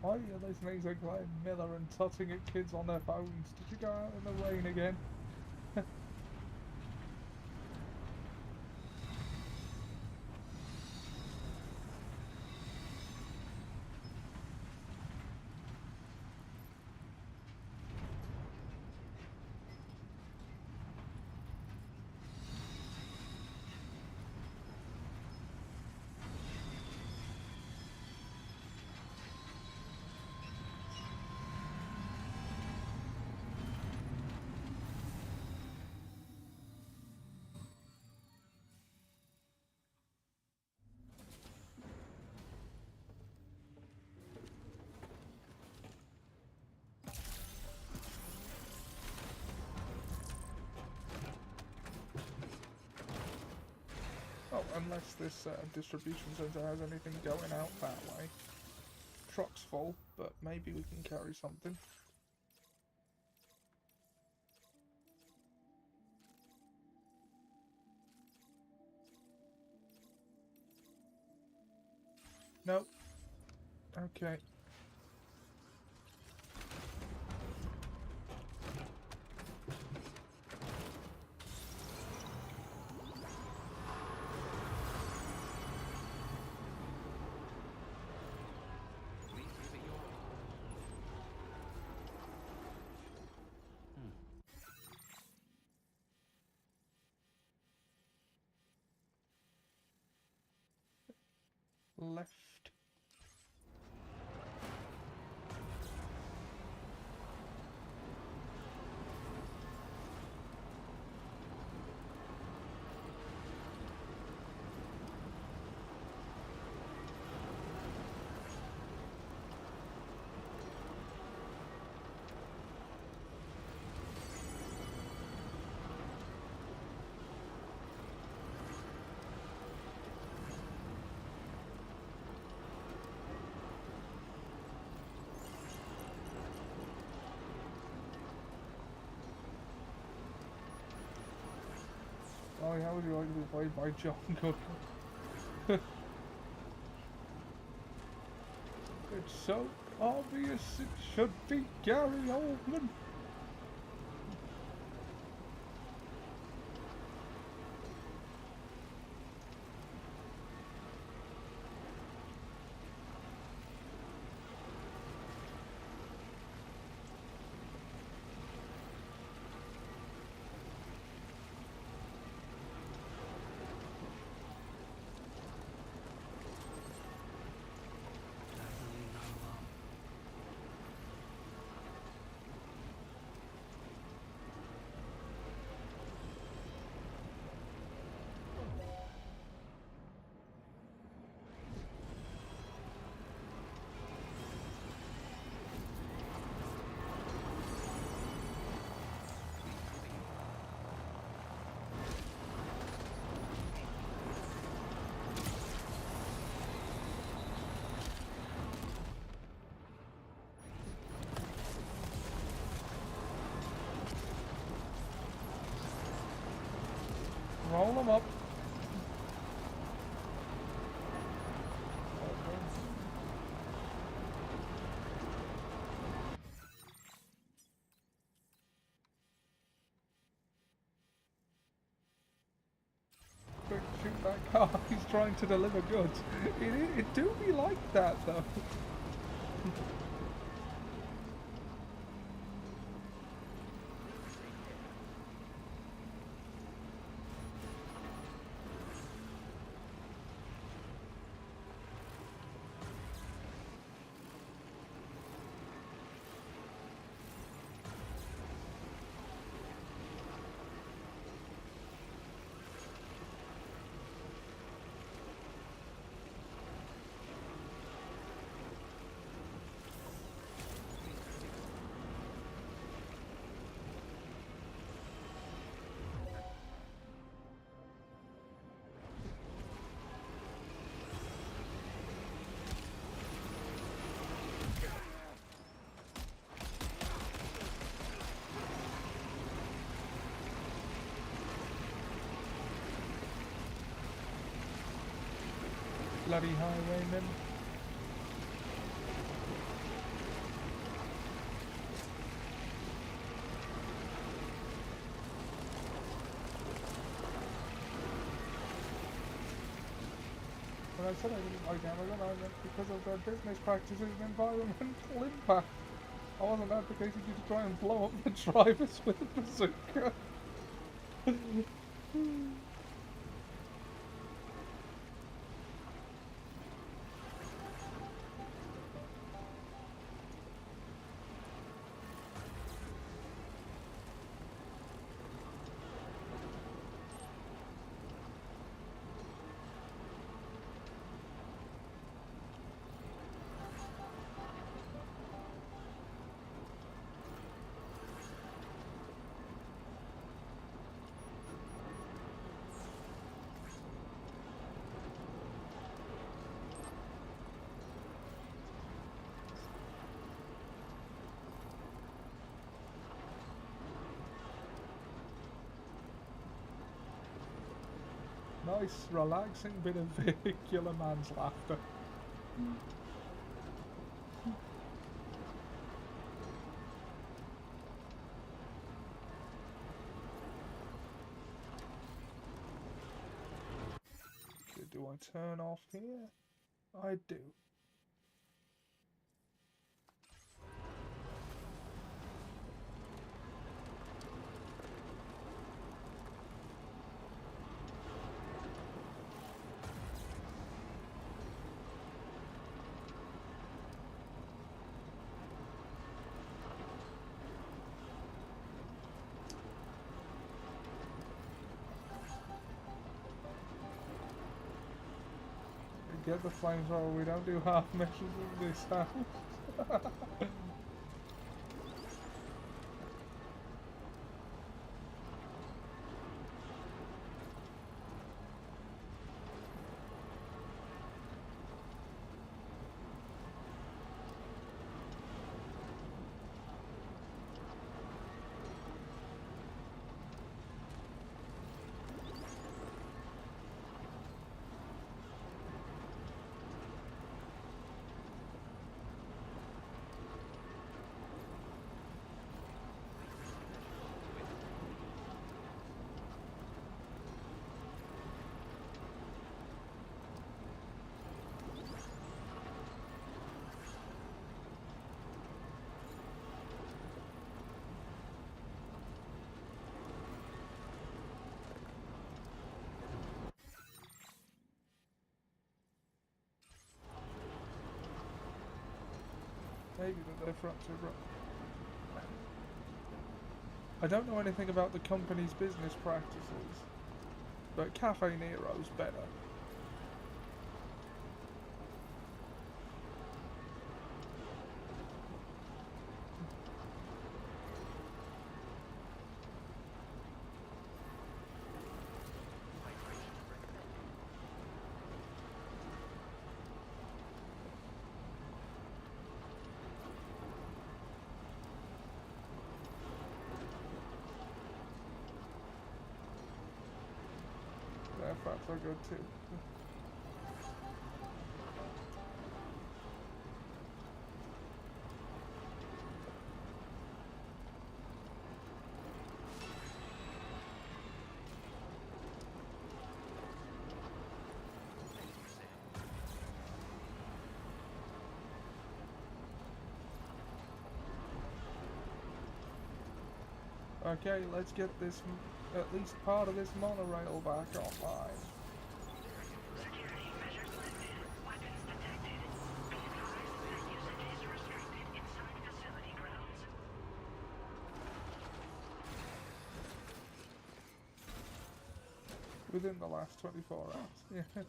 Oh, you're listening to Glenn Miller and tutting at kids on their phones. Did you go out in the rain again? Oh, unless this distribution centre has anything going out that way. Truck's full, but maybe we can carry something. Nope. Okay.
Please give it your all.
Left. Oh, how would you like to be played by John Goodman? It's so obvious it should be Gary Oldman.
Definitely not alone.
Roll them up. Quick, shoot that car. He's trying to deliver goods. It do be like that though. Bloody highwaymen. said I didn't like Amazon, I meant because of their business practices and environmental impact. I wasn't advocating you to try and blow up the drivers with a bazooka. Nice, relaxing bit of vehicular man's laughter. Okay, do I turn off here? I do. Get the flamethrower, we don't do half measures in this house. Maybe that they're fractured. I don't know anything about the company's business practices, but Cafe Nero's better. Their fats are good too. Okay, let's get this, at least part of this monorail back online.
Security measures lifted. Weapons detected. Be advised that usage is restricted inside facility grounds.
Within the last 24 hours. Yeah.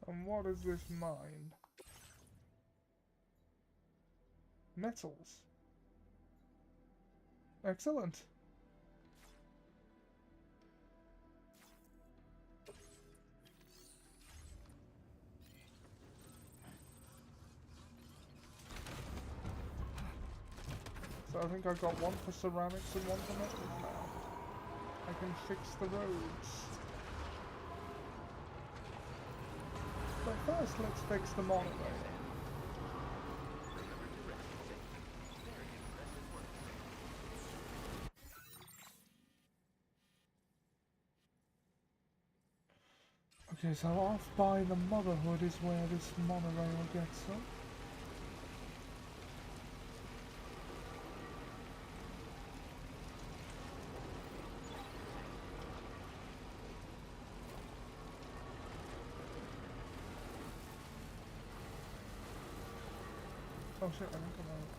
And what is this mine? metals. Excellent. So I think I've got one for ceramics and one for metals now. I can fix the roads. But first, let's fix the monorail. Okay, so off by the Motherhood is where this monorail gets up. Oh shit, I think I'm out.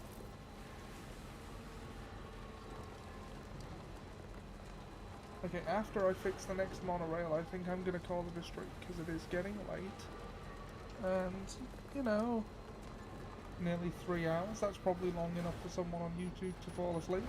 Okay, after I fix the next monorail, I think I'm gonna call it a streak, because it is getting late. And, you know, nearly 3 hours, that's probably long enough for someone on YouTube to fall asleep.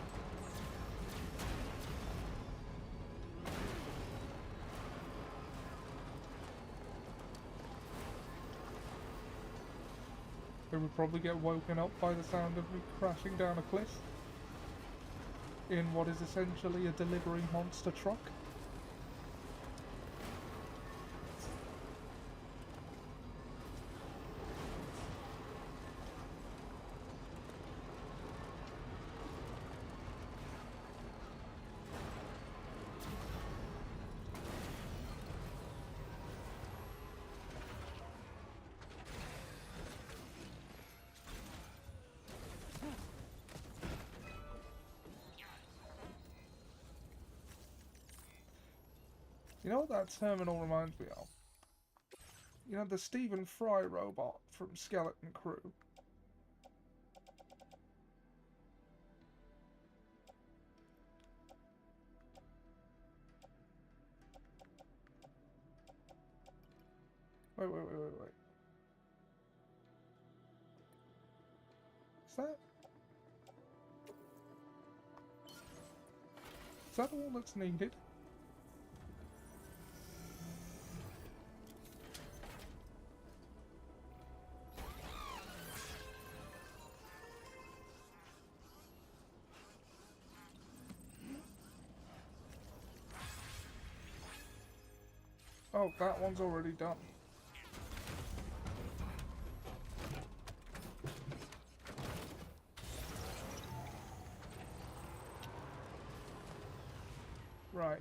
They would probably get woken up by the sound of me crashing down a cliff in what is essentially a delivery monster truck. You know what that terminal reminds me of? You know the Stephen Fry robot from Skeleton Crew? Wait. Is that... Is that all that's needed? Oh, that one's already done. Right.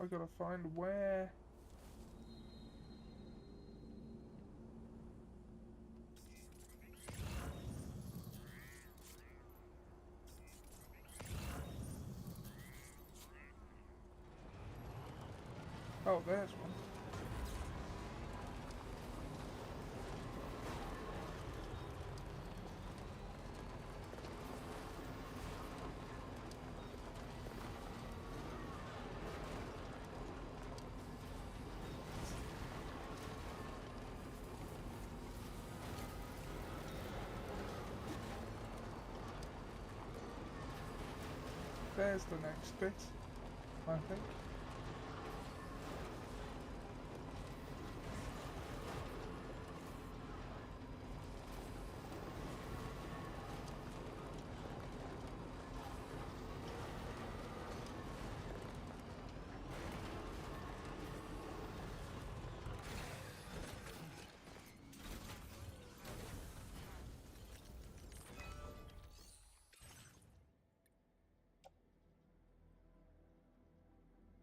I gotta find where... Oh, there's one. There's the next bit, I think.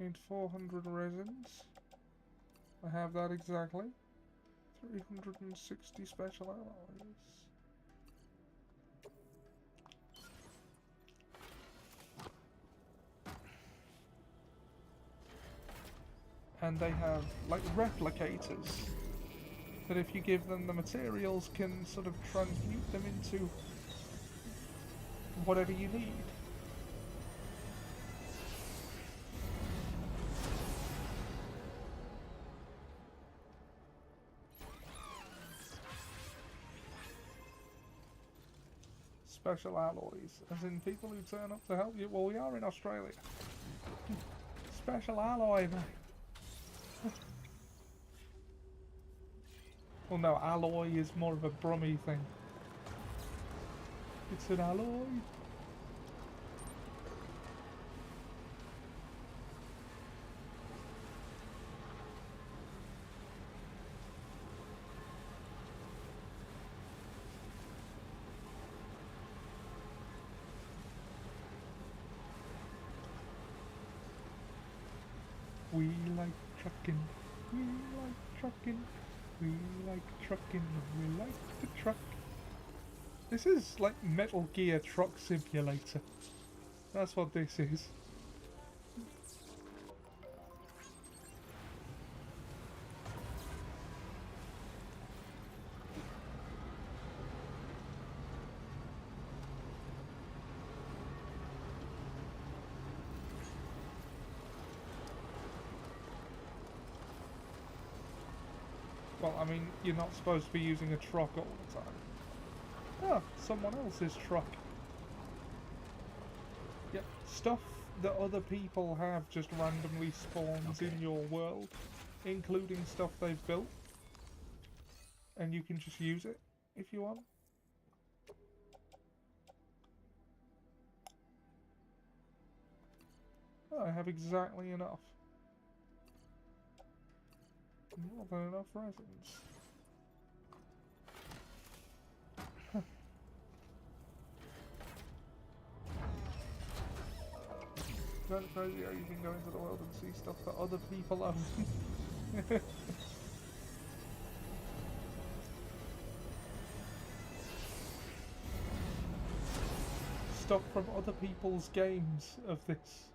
Need 400 resins. I have that exactly. 360 special alloys. And they have, like, replicators that if you give them the materials can sort of transmute them into whatever you need. special alloys, as in people who turn up to help you. Well, we are in Australia. Special alloy, mate. Well, no, alloy is more of a Brummy thing. It's an alloy. We like trucking, we like trucking, we like trucking, we like to truck. This is like Metal Gear Truck Simulator. That's what this is. Well, I mean, you're not supposed to be using a truck all the time. Ah, someone else's truck. Yeah, stuff that other people have just randomly spawns in your world, including stuff they've built. And you can just use it if you want. Oh, I have exactly enough. More than enough resins. Isn't it crazy how you can go into the world and see stuff that other people own? Stuff from other people's games of this.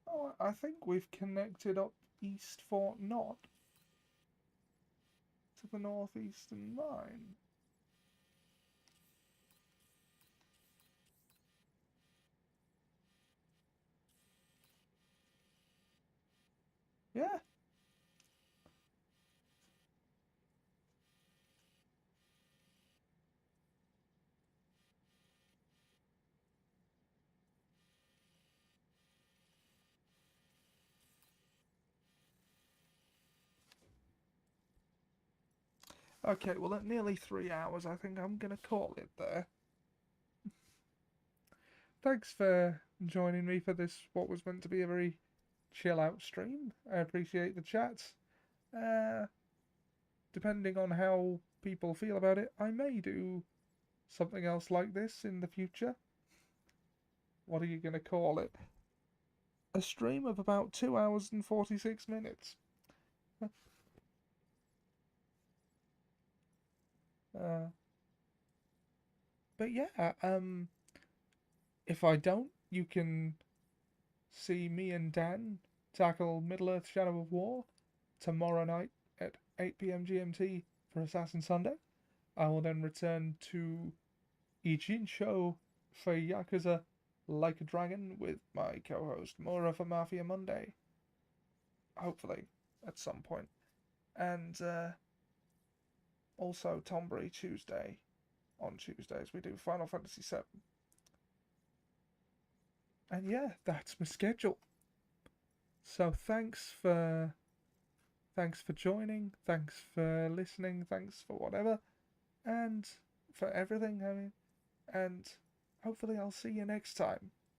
Oh, I think we've connected up East Fort Knot to the northeastern line. Yeah. Okay, well at nearly 3 hours, I think I'm gonna call it there. Thanks for joining me for this, what was meant to be a very chill out stream. I appreciate the chat. Depending on how people feel about it, I may do something else like this in the future. What are you gonna call it? A stream of about 2 hours and 46 minutes. But yeah, if I don't, you can see me and Dan tackle Middle-earth Shadow of War tomorrow night at 8 p.m. GMT for Assassin Sunday. I will then return to Ijincho for Yakuza Like a Dragon with my co-host Mora for Mafia Monday. Hopefully, at some point. And also Tombury Tuesday. On Tuesdays we do Final Fantasy VII. And yeah, that's my schedule. So thanks for joining, thanks for listening, thanks for whatever, and for everything, I mean, and hopefully I'll see you next time.